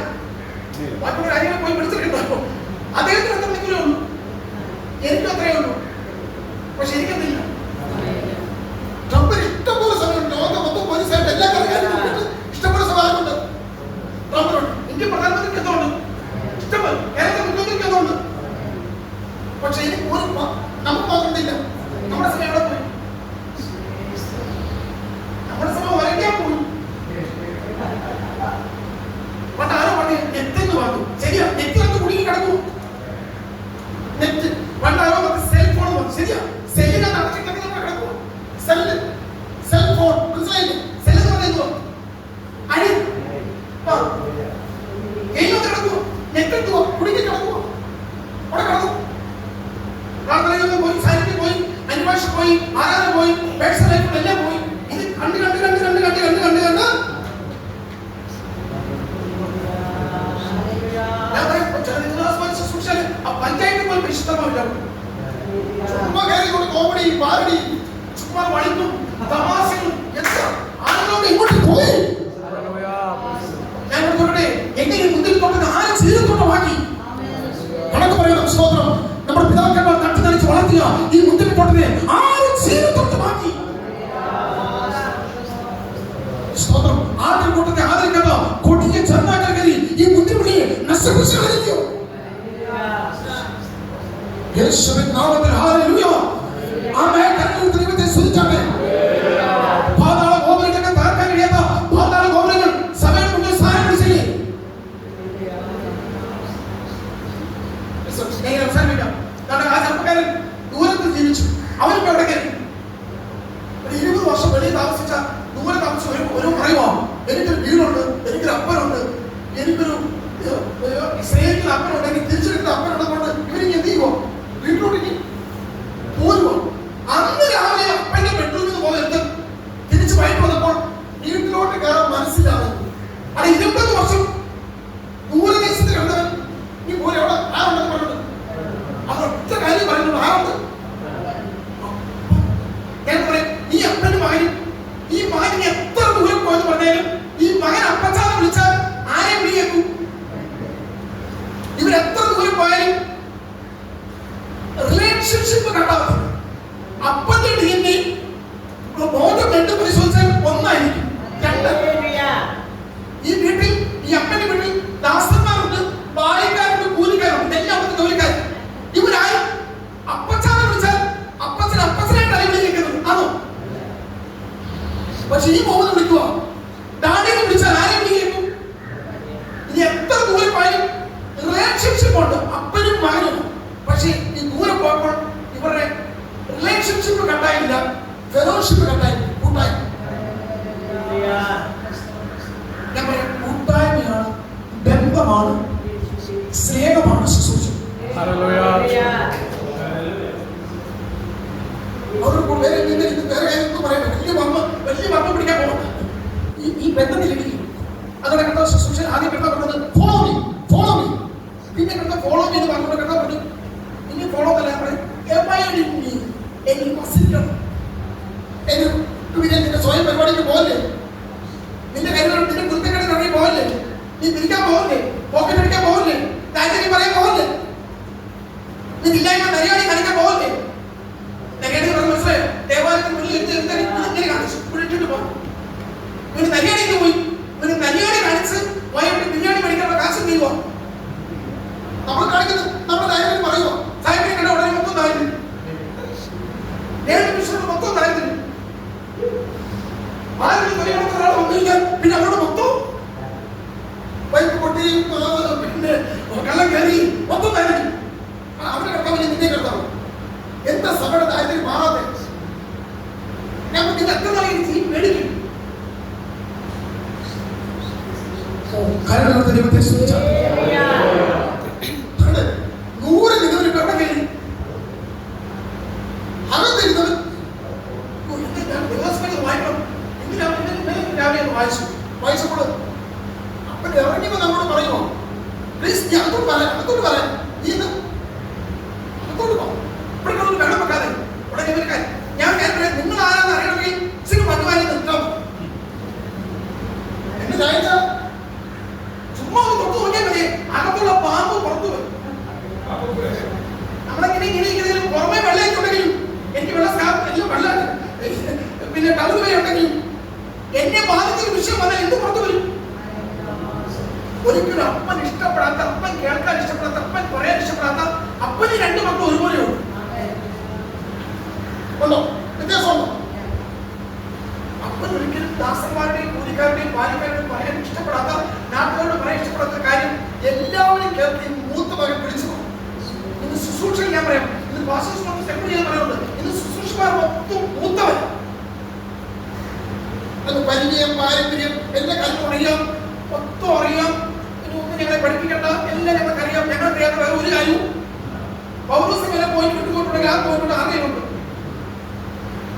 S1: ബാക്കിയുള്ള രാജ്യങ്ങളിൽ പോയി പിടിച്ചെടുക്കണ്ടോ? അദ്ദേഹത്തിന് എത്ര മണിക്കൂറേ ഉള്ളൂ? എനിക്കും അത്രയേ ഉള്ളൂ. പക്ഷെ എനിക്കെന്തില്ല. ട്രംപിന് ഇഷ്ടംപോലെ സമയമുണ്ട്. ലോകം മൊത്തം പോലീസായിട്ട് എല്ലാ കാര്യങ്ങളും ഇഷ്ടംപോലെ സമയമുണ്ട് ട്രംപിനുണ്ട്. ഇന്ത്യൻ പ്രധാനമന്ത്രിക്ക് എന്തുകൊണ്ട് ഇഷ്ടംപോലെ, കേരളത്തിലെ മുഖ്യമന്ത്രിക്ക് എന്തുകൊണ്ട്. പക്ഷെ എനിക്ക് നമുക്ക് മാത്രമില്ല. നമ്മുടെ സമയം എവിടെ പോയി? നമ്മുടെ സമയം വരയ്ക്കാൻ പോയി. പണ്ട് ആരോ പറഞ്ഞു നെറ്റെന്ന് പറഞ്ഞു. ശരിയാ, നെറ്റിനകത്ത് കുടുങ്ങി കിടക്കൂ. നെറ്റ് പണ്ടാരോ പറഞ്ഞു സെൽഫോൺ പറഞ്ഞു. ശരിയാ, സെല്ലിനകത്ത് അടച്ചിട്ടൊക്കെ നമ്മൾ കിടക്കുക. സെൽഫോൺ മനസ്സിലായില്ലേ? സെല്ലെന്ന് പറയുന്നത് അടി ഗെയിമൊക്കെ കിടക്കുക. നെറ്റ് എത്തുക, കുടുങ്ങി കിടക്കുക. അവിടെ കിടന്നു. പ്രാർത്ഥനയൊക്കെ പോയി, സാരിക്ക് പോയി, അന്വേഷണം പോയി, ആരാധന പോയി, പേഴ്സണൽ ലൈഫ് എല്ലാം പോയി. ഇത് കണ്ട് പഞ്ചായത്ത് പോലും വിശുദ്ധമാവില്ല. ചുമ്മാ കയറി കോമഡി പാരടി ചുമ്മാ വളിക്കും തമാശയും എത്ര ആളുകളോട് ഇങ്ങോട്ട് പോയി. ഞാൻ പറഞ്ഞോട്ടെ, എങ്ങനെ മുന്തിരി തോട്ടം ആരും ചീരത്തോട്ടമാക്കി കണക്ക് പറയണം. സ്തോത്രം. നമ്മുടെ പിതാക്കന്മാർ നട്ടു നനച്ച് വളർത്തിയ ഈ മുന്തിരി തോട്ടത്തെ ആരും ചീരത്തോട്ടമാക്കി. സ്തോത്രം. ആദ്യ കൂട്ടത്തെ ആദരിക്കാത്ത കൊടിയ ചെറുനാക്കരി ഈ മുന്തിരിപ്പുള്ളിയെ നശിപ്പിച്ചു. യേശുവിൻ നാമത്തിൽ ഹല്ലേലൂയ. ആമേൻ. കർത്താവിന്റെ ദൈവത്തെ സ്തുതിച്ചാട്ടെ. പാതാള ഗോപുരങ്ങളെ തകർക്കാൻ കഴിയാത്ത പാതാള ഗോപുരങ്ങൾ സഭയുടെ മുന്നിൽ സ്ഥാനം പിടിച്ചില്ലേ? ആ ചെറുപ്പക്കാരൻ ദൂരത്തിൽ ജീവിച്ചു. അവരിപ്പോ എവിടെ കയറി? 20 വർഷം വെളിയിൽ താമസിച്ച ദൂരെ താമസിച്ച ഒരു പറയുമോ, എനിക്കൊരു വീടുണ്ട്, എനിക്കൊരു അപ്പനുണ്ട്, എനിക്കൊരു സ്നേഹിക്കുന്ന അപ്പനുണ്ടെങ്കിൽ തിരിച്ചെടുക്കുന്ന അപ്പനുള്ളതുകൊണ്ട് ഇവരിക്ക് എന്ത് ചെയ്യുമോ? വീട്ടിലോട്ടേക്ക് പോരുമോ? ആ കൈ പറയുന്നുള്ളൂ. ആരുണ്ട്? ഞാൻ പറയാം, ഈ അപ്പനും മകനും, ഈ മകൻ എത്ര ദൂരം പോയെന്ന് പറഞ്ഞാലും ഈ മകൻ അപ്പച്ചാന്ന് വിളിച്ചാൽ ആരെ വിളിയേക്കും? ഇവരെത്ര ദൂരം പോയാലും റിലേഷൻഷിപ്പ് കണ്ടാൽ അപ്പന്റെ DNA ബോധം രണ്ട് പരിശോധിച്ചാൽ ഒന്നായിരിക്കും. രണ്ട്, ഈ വീട്ടിൽ, ഈ അപ്പന്റെ വീട്ടിൽ ദാസന്മാരുണ്ട്, ബാല്യക്കാരുണ്ട്, കൂലിക്കാരുണ്ട്, എല്ലാം ജോലിക്കാർ. ഇവരാരും അപ്പച്ചാന്ന് വിളിച്ചാൽ അപ്പച്ചനായിട്ടാണ് വിളിക്കുന്നത്. ആണോ? പക്ഷെ ഈ മോഹൻ വിളിക്കുക ഡാഡിയെ വിളിച്ചാൽ ആരെ വിളിക്കും? ഇനി എത്ര ദൂരം പോയാലും റിലേഷൻഷിപ്പ് ഉണ്ട് അപ്പനും മകനും. പക്ഷെ ഈ ദൂരം പോയപ്പോൾ ഇവരുടെ റിലേഷൻഷിപ്പ് കണ്ടായില്ല, ഫെലോഷിപ്പ് കണ്ടായി, കൂട്ടായ്മ. ഞാൻ പറയാം, കൂട്ടായ്മയാണ്, ബന്ധമാണ്, സ്നേഹമാണ് ശുശ്രൂഷ. അവർക്ക് വേറെ കാര്യമൊന്നും പറയാൻ വലിയ വമ്പ പിടിക്കാൻ പോകണം. ഈ ബന്ധത്തിലിരിക്കും. അതോടെ കണ്ട ശുശ്രൂഷ ആദ്യം കണ്ടാ പറഞ്ഞത് ഫോളോ മീ, ഫോളോ മീ. പിന്നെ കണ്ട ഫോളോ മീ എന്ന് പറഞ്ഞുകൊണ്ട് കണ്ടാ പറഞ്ഞു ഇനി ഫോളോ അല്ല പറയും എനിക്ക് വസിക്കണം. നിന്റെ സ്വയം പരിപാടിക്ക് പോകല്ലേ, നിന്റെ കരുതൽ, നിന്റെ കുരുത്തക്കെട്ടിന് ഇറങ്ങി പോകല്ലേ, നീ തിരിക്കാൻ പോകല്ലേ, പോക്കറ്റ് അടിക്കാൻ പോകല്ലേ, താല്പര്യം പറയാൻ പോകല്ലേ, നീ ഇല്ലായ്മ നരിയാണി കാണിക്കാൻ പോകല്ലേ. നരിയാണി പറഞ്ഞ മനസ്സിലായോ? ദേവാലയത്തിന് മുന്നിൽ ഇങ്ങനെ കാണിച്ചു വിളിച്ചിട്ട് പോകും. ഇവന് നരിയാണിക്ക് പോയി, ഇവന് നരിയാണി കാണിച്ച് പോയിട്ട് ബിരിയാണി മേടിക്കാനുള്ള കാശ് നീങ്ങുക. നമ്മൾ കാണിക്കുന്നത് നമ്മുടെ താല്പര്യം പറയുമോ? താല്പര്യം കണ്ട ഉടനെ മൊത്തം താല്പര്യം, 7 നിമിഷം മൊത്തം താല്പര്യം. ഒരാൾ ഒന്നിരിക്കാൻ പിന്നെ അവരോട് മൊത്തം പൈപ്പ് പൊട്ടി, പിന്നെ കള്ളം കയറി, മൊത്തം താല്പര്യം. അവരുടെ കർത്താവ് നിന്നെ കർത്താവ് എന്താ സഭയുടെ താല്പര്യം മാറാതെ? ഞങ്ങൾക്ക് ഇത് എത്ര നാളെ മേടിക്കും? ദൈവത്തെ സൂചിച്ചാൽ 100 ഇരുന്നവർ എവിടെ കയറി അകത്തിരുന്നവൻ വായിക്കണം. രാവിലെ വായിച്ചപ്പോൾ അപ്പൻ ഇറങ്ങിയപ്പോൾ നമ്മോട് പറയുമോ, പ്ലീസ് ഞാൻ അകത്തോട്ട് പറയാൻ നീ അകത്തോട്ട് പോകും, ഇവിടെ വെള്ളം വെക്കാതെ ഉടനെ ഇവർക്കാർ. ഞാൻ പറയാം, നിങ്ങൾ ആരാന്ന് അറിയണമെങ്കിൽ സിംഗ് മണ്ണുവാരി നിർത്താം. എന്നെ ചായച്ച ചുമ്മാ ഒന്ന് തൊട്ട് നോക്കിയാൽ മതി, അകത്തുള്ള പാമ്പ് പുറത്തു വരും. നമ്മളെങ്ങനെ ഇങ്ങനെ പുറമെ വെള്ളമായിട്ടുണ്ടെങ്കിലും എനിക്ക് വെള്ളം എല്ലാം വെള്ളം പിന്നെ ടൗൺ വരെ ഉണ്ടെങ്കിലും എന്നെ ബാധിക്കുന്ന വിഷയം വന്നാൽ എന്ത് പുറത്തു വരും? ഒരിക്കലും അപ്പൻ ഇഷ്ടപ്പെടാത്ത, അപ്പൻ കേൾക്കാൻ ഇഷ്ടപ്പെടാത്ത, അപ്പൻ പറയാൻ ഇഷ്ടപ്പെടാത്ത അപ്പന് 2 മക്കൾ ഒരുപോലെ ഉണ്ട്. ഉണ്ടോ? വ്യത്യാസമുണ്ടോ? അപ്പൻ ഒരിക്കലും ദാസന്മാരുടെയും കൂലിക്കാരുടെയും ബാല്യക്കാരുടെയും പറയാൻ ഇഷ്ടപ്പെടാത്ത, നാട്ടുകാരോട് പറയാൻ ഇഷ്ടപ്പെടാത്ത കാര്യം എല്ലാവരും കേൾക്കുകയും മൂത്ത മകൻ പിടിച്ചു. ഇന്ന് ശുശ്രൂഷയിൽ ഞാൻ പറയാം, ഇന്ന് പാസ്റ്റേഴ്സിനോട് സ്റ്റെപ്പ് ചെയ്യാൻ പറയുന്നുണ്ട്, ഇന്ന് ശുശ്രൂഷമാർ മൊത്തം മൂത്തവൻ. അത് പരിചയം, പാരമ്പര്യം എല്ലാം കല്ലും അറിയാം, മൊത്തം അറിയാം. ഒന്നും ഞങ്ങളെ പഠിപ്പിക്കേണ്ട, എല്ലാം ഞങ്ങൾക്കറിയാം. ഞങ്ങൾക്കറിയാത്ത വേറെ ഒരു കാര്യവും പൗരസ്യം വരെ പോയിട്ട് വിട്ടുപോയിട്ടുണ്ടെങ്കിൽ ആ പോയിട്ടുണ്ട് അറിയുന്നുണ്ട്.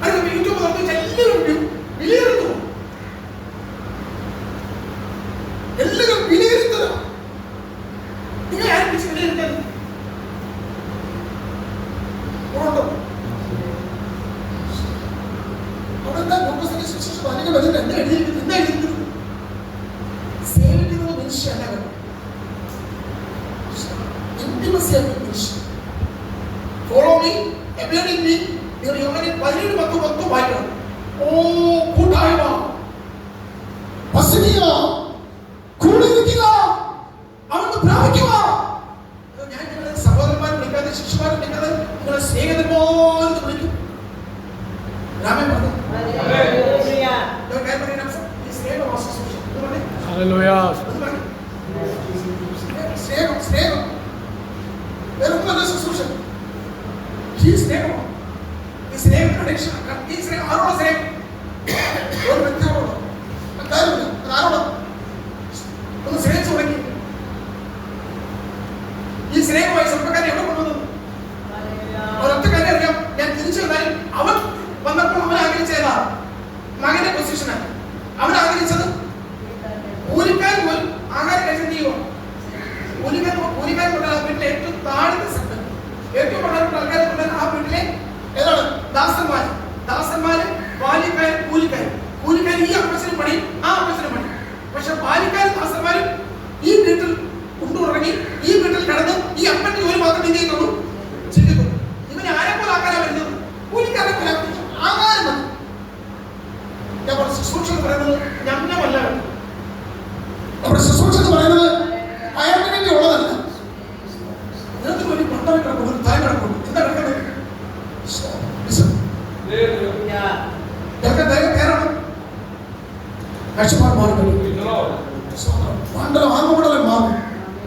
S1: അത് യൂട്യൂബ് തുറന്ന് എല്ലാവരും വിലയിരുത്തുന്നു, എല്ലാവരും വിലയിരുത്തുക. നിങ്ങൾ ആരും വിലയിരുത്തരുത്. അവിടെ ലോകസിന്റെ ശിശു അതിന് വരുന്നത് എന്താ എഴുതിയിരിക്കുന്നത്? സേവിക്കുന്നത് മനുഷ്യല്ല, ഇന്റിമസി ഓഫ് മനുഷ്യൻ. Follow me, abiding me. നിങ്ങൾ യോഹന്നാൻ 17:10 വായിക്കണം. ഓ കൂട്ടായ്മ, വസിക്കുക, കൂടിയിരിക്കുക, അവിടുന്ന് പ്രാപിക്കുക. ഞാൻ നിങ്ങളെ സഹോദരന്മാരെ വിളിക്കാതെ, ശിശുമാരെ വിളിക്കാതെ, നിങ്ങളെ സ്നേഹിതൻ പോലെ വിളിക്കും. രാമൻ പറഞ്ഞു സ്നേഹം, സ്നേഹം വേറൊന്നുമല്ല ശുശ്രൂഷ. ഈ സ്നേഹമാണ്, ഈ സ്നേഹത്തിന്റെ ഈ സ്നേഹം ആരോടോ സ്നേഹം? ഒരു വ്യക്തിയോടോ? കാര്യമില്ല, ആരോടോ ഒന്ന് സ്നേഹിച്ചു തുടങ്ങി. ഈ സ്നേഹമായി ചെറുപ്പക്കാരെ എവിടെ കൊണ്ടുവന്നു? ഒരൊറ്റ കാര്യം അറിയാം, ഞാൻ തിരിച്ചു വന്നാലും അവൻ വന്നപ്പോൾ അവൻ ആഗ്രഹിച്ചതാ മകന്റെ പൊസിഷനാണ്. അവൻ ആഗ്രഹിച്ചത് കൂലിക്കാരൻ പോലും ആഹാരം കഴിച്ചിട്ട് ചെയ്യുമോ? കൂലിക്കാരൻ കൊണ്ടാൽ വീട്ടിലെ ഏറ്റവും താഴ്ന്ന സെക്ടർ, ഏറ്റവും പ്രധാനപ്പെട്ട ആൾക്കാർ കാഴ്ചപ്പാട് മാറും, മണ്ഡലം ആത്മമണ്ഡലം മാറും,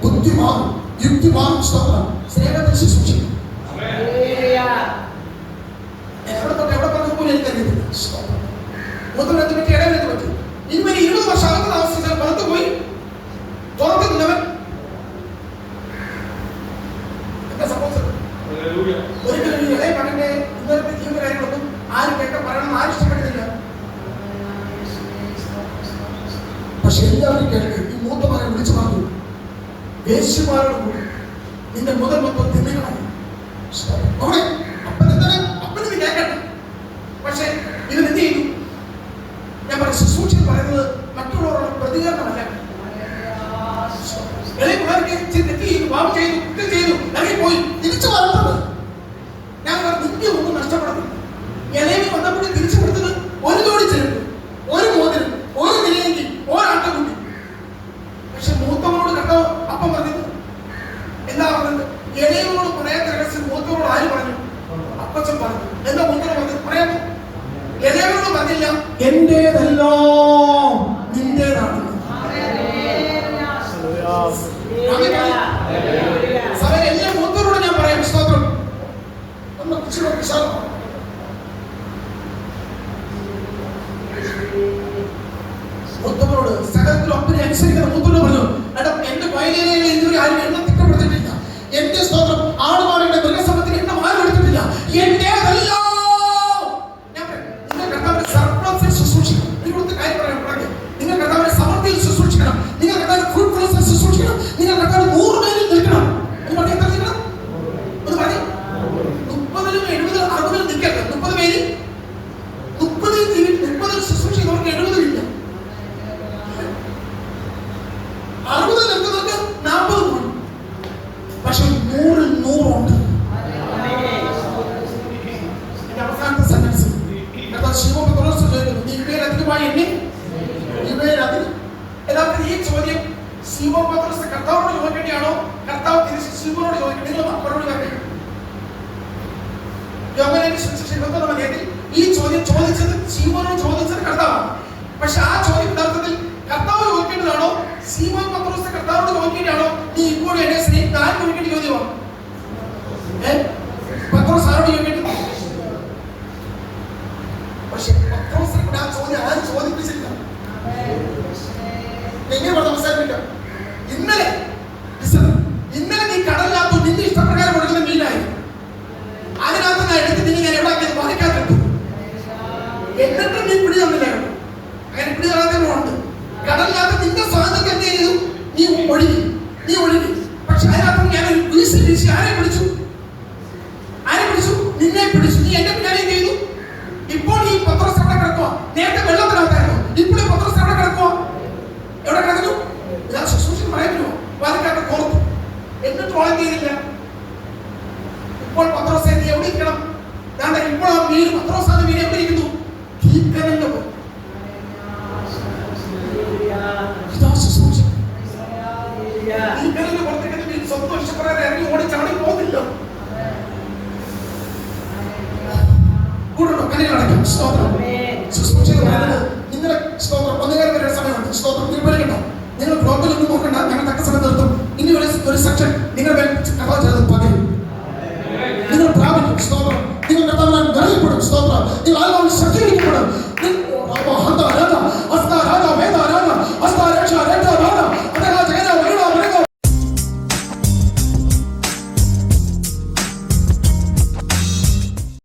S1: ബുദ്ധി മാറും, യുക്തി മാറും. സ്തോത്രം. സ്നേഹത്തിൽ ശുശ്രൂഷിക്കും. എവിടെ തൊട്ട് എവിടെ പറഞ്ഞു പോലും എനിക്കറിയത്തില്ല. മൂത്രത്തെ പറ്റി ഇടവേറ്റ് പറ്റി ഇനിമേൽ 20 വർഷം അകത്ത് താമസിച്ചാൽ പുറത്ത് പോയി തുറക്കുന്നുള്ളവൻ എന്താ സംഭവിച്ചത്? ഒരിക്കലും ഈ ഇളയ മകന്റെ ഇന്നത്തെ ജീവിത കാര്യങ്ങളൊന്നും ആരും കേട്ട പറയണം ആരും ഇഷ്ടപ്പെടുന്നില്ല. പക്ഷെ എല്ലാവരും കേൾക്കും. ഈ മൂത്ത മകൻ വിളിച്ചു പറഞ്ഞു, യേശുമാരോട് കൂടി നിന്റെ മുതൽ മൊത്തം തിന്നുകളായി. അവിടെ അപ്പനെന്ന് കേൾക്കട്ടെ. പക്ഷെ ഇതിന് എന്ത് ചെയ്തു? ഞാൻ പറയും, ശുശ്രൂഷ പറയുന്നത് മറ്റുള്ളവരുടെ പ്രതികരണമല്ല. ഇളയ പിള്ളേർക്ക് തെറ്റ് ചെയ്തു, പാപം ചെയ്തു, കുറ്റം ചെയ്തു, ഇറങ്ങി പോയി തിരിച്ചു വളർന്നത്. ഞാൻ നിന്റെ ഒന്നും നഷ്ടപ്പെടുന്നു. ഇളയിൽ വന്നപ്പോൾ തിരിച്ചു കൊടുത്തത് ഒരു ജോഡി ചെരുപ്പ്, ഒരു മോതിരം, ഒരു നിലയെങ്കിൽ, ഒരാട്ടക്കുട്ടി. പക്ഷെ മൂത്തവനോട് കണ്ടോ അപ്പം പറഞ്ഞത് എന്താ പറഞ്ഞത്? ഇളയവനോട് പറയാത്ത രഹസ്യം മൂത്തവനോട് ആര് പറഞ്ഞു? അപ്പച്ചൻ പറഞ്ഞു. എന്താ മൂത്തവനോട് പറഞ്ഞത്? പറയാമോ? ഇളയവനോട് പറഞ്ഞില്ല, എന്റേതല്ലോ നിന്റേതാണ്. എല്ലാ മൂത്തവരോട് ഞാൻ പറയാം, സ്തോത്രം. ഒന്ന് വിശാലമാണ്. മൂത്തവരോട് സകലത്തിലും അപ്പനെ അനുസരിക്കുന്ന മൂത്തവരോട് പറഞ്ഞു, എടാ എന്റെ വയലിൽ ഇതുവരെ ആരും എണ്ണ തിട്ടപ്പെടുത്തിട്ടില്ല. എന്റെ സ്തോത്രം ആടുമാടുകളുടെ മൃഗസമ്പത്തിന് എണ്ണം ആരും എടുത്തിട്ടില്ല. എന്റേതല്ലോ. നിങ്ങൾ കർത്താവിന്റെ സർപ്ലസിൽ ശുശ്രൂഷിക്കണം. ഇവിടുത്തെ കാര്യം പറയാൻ നിങ്ങൾ കർത്താവിന്റെ സമൃദ്ധിയിൽ ശുശ്രൂഷിക്കണം. നിങ്ങൾ കർത്താവിന്റെ ഫ്രൂട്ട്ഫുൾനെസ്സിൽ ശുശ്രൂഷിക്കണം. നിങ്ങൾ കർത്താവിന്റെ 100 പേരിൽ നിൽക്കണം. എന്ന് പറഞ്ഞാൽ എത്ര നിൽക്കണം? ഒന്ന് പറയും. 30-ലും 70-ലും 60-ലും നിൽക്കരുത്. 30 പേരിൽ 30-ൽ ശുശ്രൂഷിക്കുന്നവർക്ക് 70-ലും ഇല്ല. 60 നിൽക്കുന്നവർക്ക് 40 പോയി. പക്ഷെ 100-ൽ 100 ഉണ്ട്. എന്റെ അവസാനത്തെ സെന്റൻസ് ഇവയിലധികമായി എന്നെ ഇവയിലധികം. യഥാർത്ഥത്തിൽ ഈ ചോദ്യം ശിവോൻ പത്രോസ് കർത്താവിനോട് ചോദിക്കേണ്ടിയാണോ കർത്താവ് തിരിച്ച് ശിവനോട് ചോദിക്കേണ്ടി? നിങ്ങൾ മക്കളോട് പറഞ്ഞു. യോഹന്നാന്റെ സുവിശേഷം 21-ാം അധ്യായത്തിൽ ഈ ചോദ്യം ചോദിച്ചത് ശിവനോട് ചോദിച്ചത് കർത്താവാണ്. പക്ഷെ ആ ചോദ്യം യഥാർത്ഥത്തിൽ കർത്താവ് ചോദിക്കേണ്ടതാണോ ശിവോൻ പത്രോസ് കർത്താവിനോട് ചോദിക്കേണ്ടിയാണോ? നീ ഇപ്പോഴും എന്നെ സ്നേഹിക്കുന്ന ആരും ചോദിക്കേണ്ട ചോദ്യമാണ്. പത്രോസ് ആരോട് ചോദിക്കേണ്ടത്? പക്ഷെ പത്രോസിനെ കൂടെ ആ ചോദ്യം ആരും ചോദിപ്പിച്ചില്ല. എങ്ങനെ അവസാനിപ്പിക്കാം? ഇന്നലെ നീ കടലിനകത്ത് നിന്റെ ഇഷ്ടപ്രകാരം കൊടുക്കുന്ന മീനായി അതിനകത്ത് ഞാൻ എടുത്ത് നിന്നെ ഞാൻ എവിടെ വരയ്ക്കാത്തിട്ടു. എന്നിട്ട് നീ പിടി തന്നില്ല. അങ്ങനെ പിടി തരാത്തവരുണ്ട്. കടലിനകത്ത് നിന്റെ സ്വാതന്ത്ര്യം എന്ത് ചെയ്തു? നീ ഒഴുകി. പക്ഷെ അതിനകത്ത് ഞാൻ വീശി ആരെ പിടിച്ചു? നിന്നെ പിടിച്ചു. നീ എന്റെ പിന്നാലെ എന്ത് ചെയ്തു? ഇപ്പോൾ ഈ പത്രോസ് എവിടെ കിടക്കുക? നേരത്തെ വെള്ളത്തിനകത്തായിരുന്നു. ഇപ്പോൾ ഈ പത്രോസ് എവിടെ കിടക്കുക? എവിടെ കിടക്കുന്നു? ഞാൻ ശുശ്രൂഷ പറയുന്നു. വാതിക്കാട്ട് കോർത്തു. എന്നിട്ട് ഓളം ചെയ്തില്ല. ഇപ്പോൾ പത്രോസ് എവിടെ ഇരിക്കണം? ഇപ്പോൾ ആ മീൻ പത്രോസ് ആണ് മീൻ എവിടെ ഇരിക്കുന്നു? തീക്കനലിന്റെ പോയി. ഇതാ ശുശ്രൂഷ. തീക്കനലിന്റെ പുറത്തേക്ക് മീൻ സ്വന്തം ഇഷ്ടപ്രകാരം ഇറങ്ങി ഓടി ചാടി പോകുന്നില്ല. കൂടണം കല്ലിൽ അടയ്ക്കാം. സ്തോത്രം. ശുശ്രൂഷ നിങ്ങളുടെ സ്തോത്രം 1 വരെ സമയമുണ്ട്. സ്തോത്രം നിർവഹിക്കണ്ട. നിങ്ങൾ ബ്ലോക്കിലൊന്നും നോക്കണ്ട. ഞങ്ങൾ തക്ക സമയം നിർത്തും. ഇനി ഒരു സെക്ഷൻ നിങ്ങൾ കഥ ചെയ്ത് പകരും. നിങ്ങൾ പ്രാപിക്കും. സ്തോത്രം. നിങ്ങൾ കർത്താവിനാൽ നിറയപ്പെടും. സ്തോത്രം. നിങ്ങൾ ആത്മാവിൽ ശക്തീകരിക്കപ്പെടും.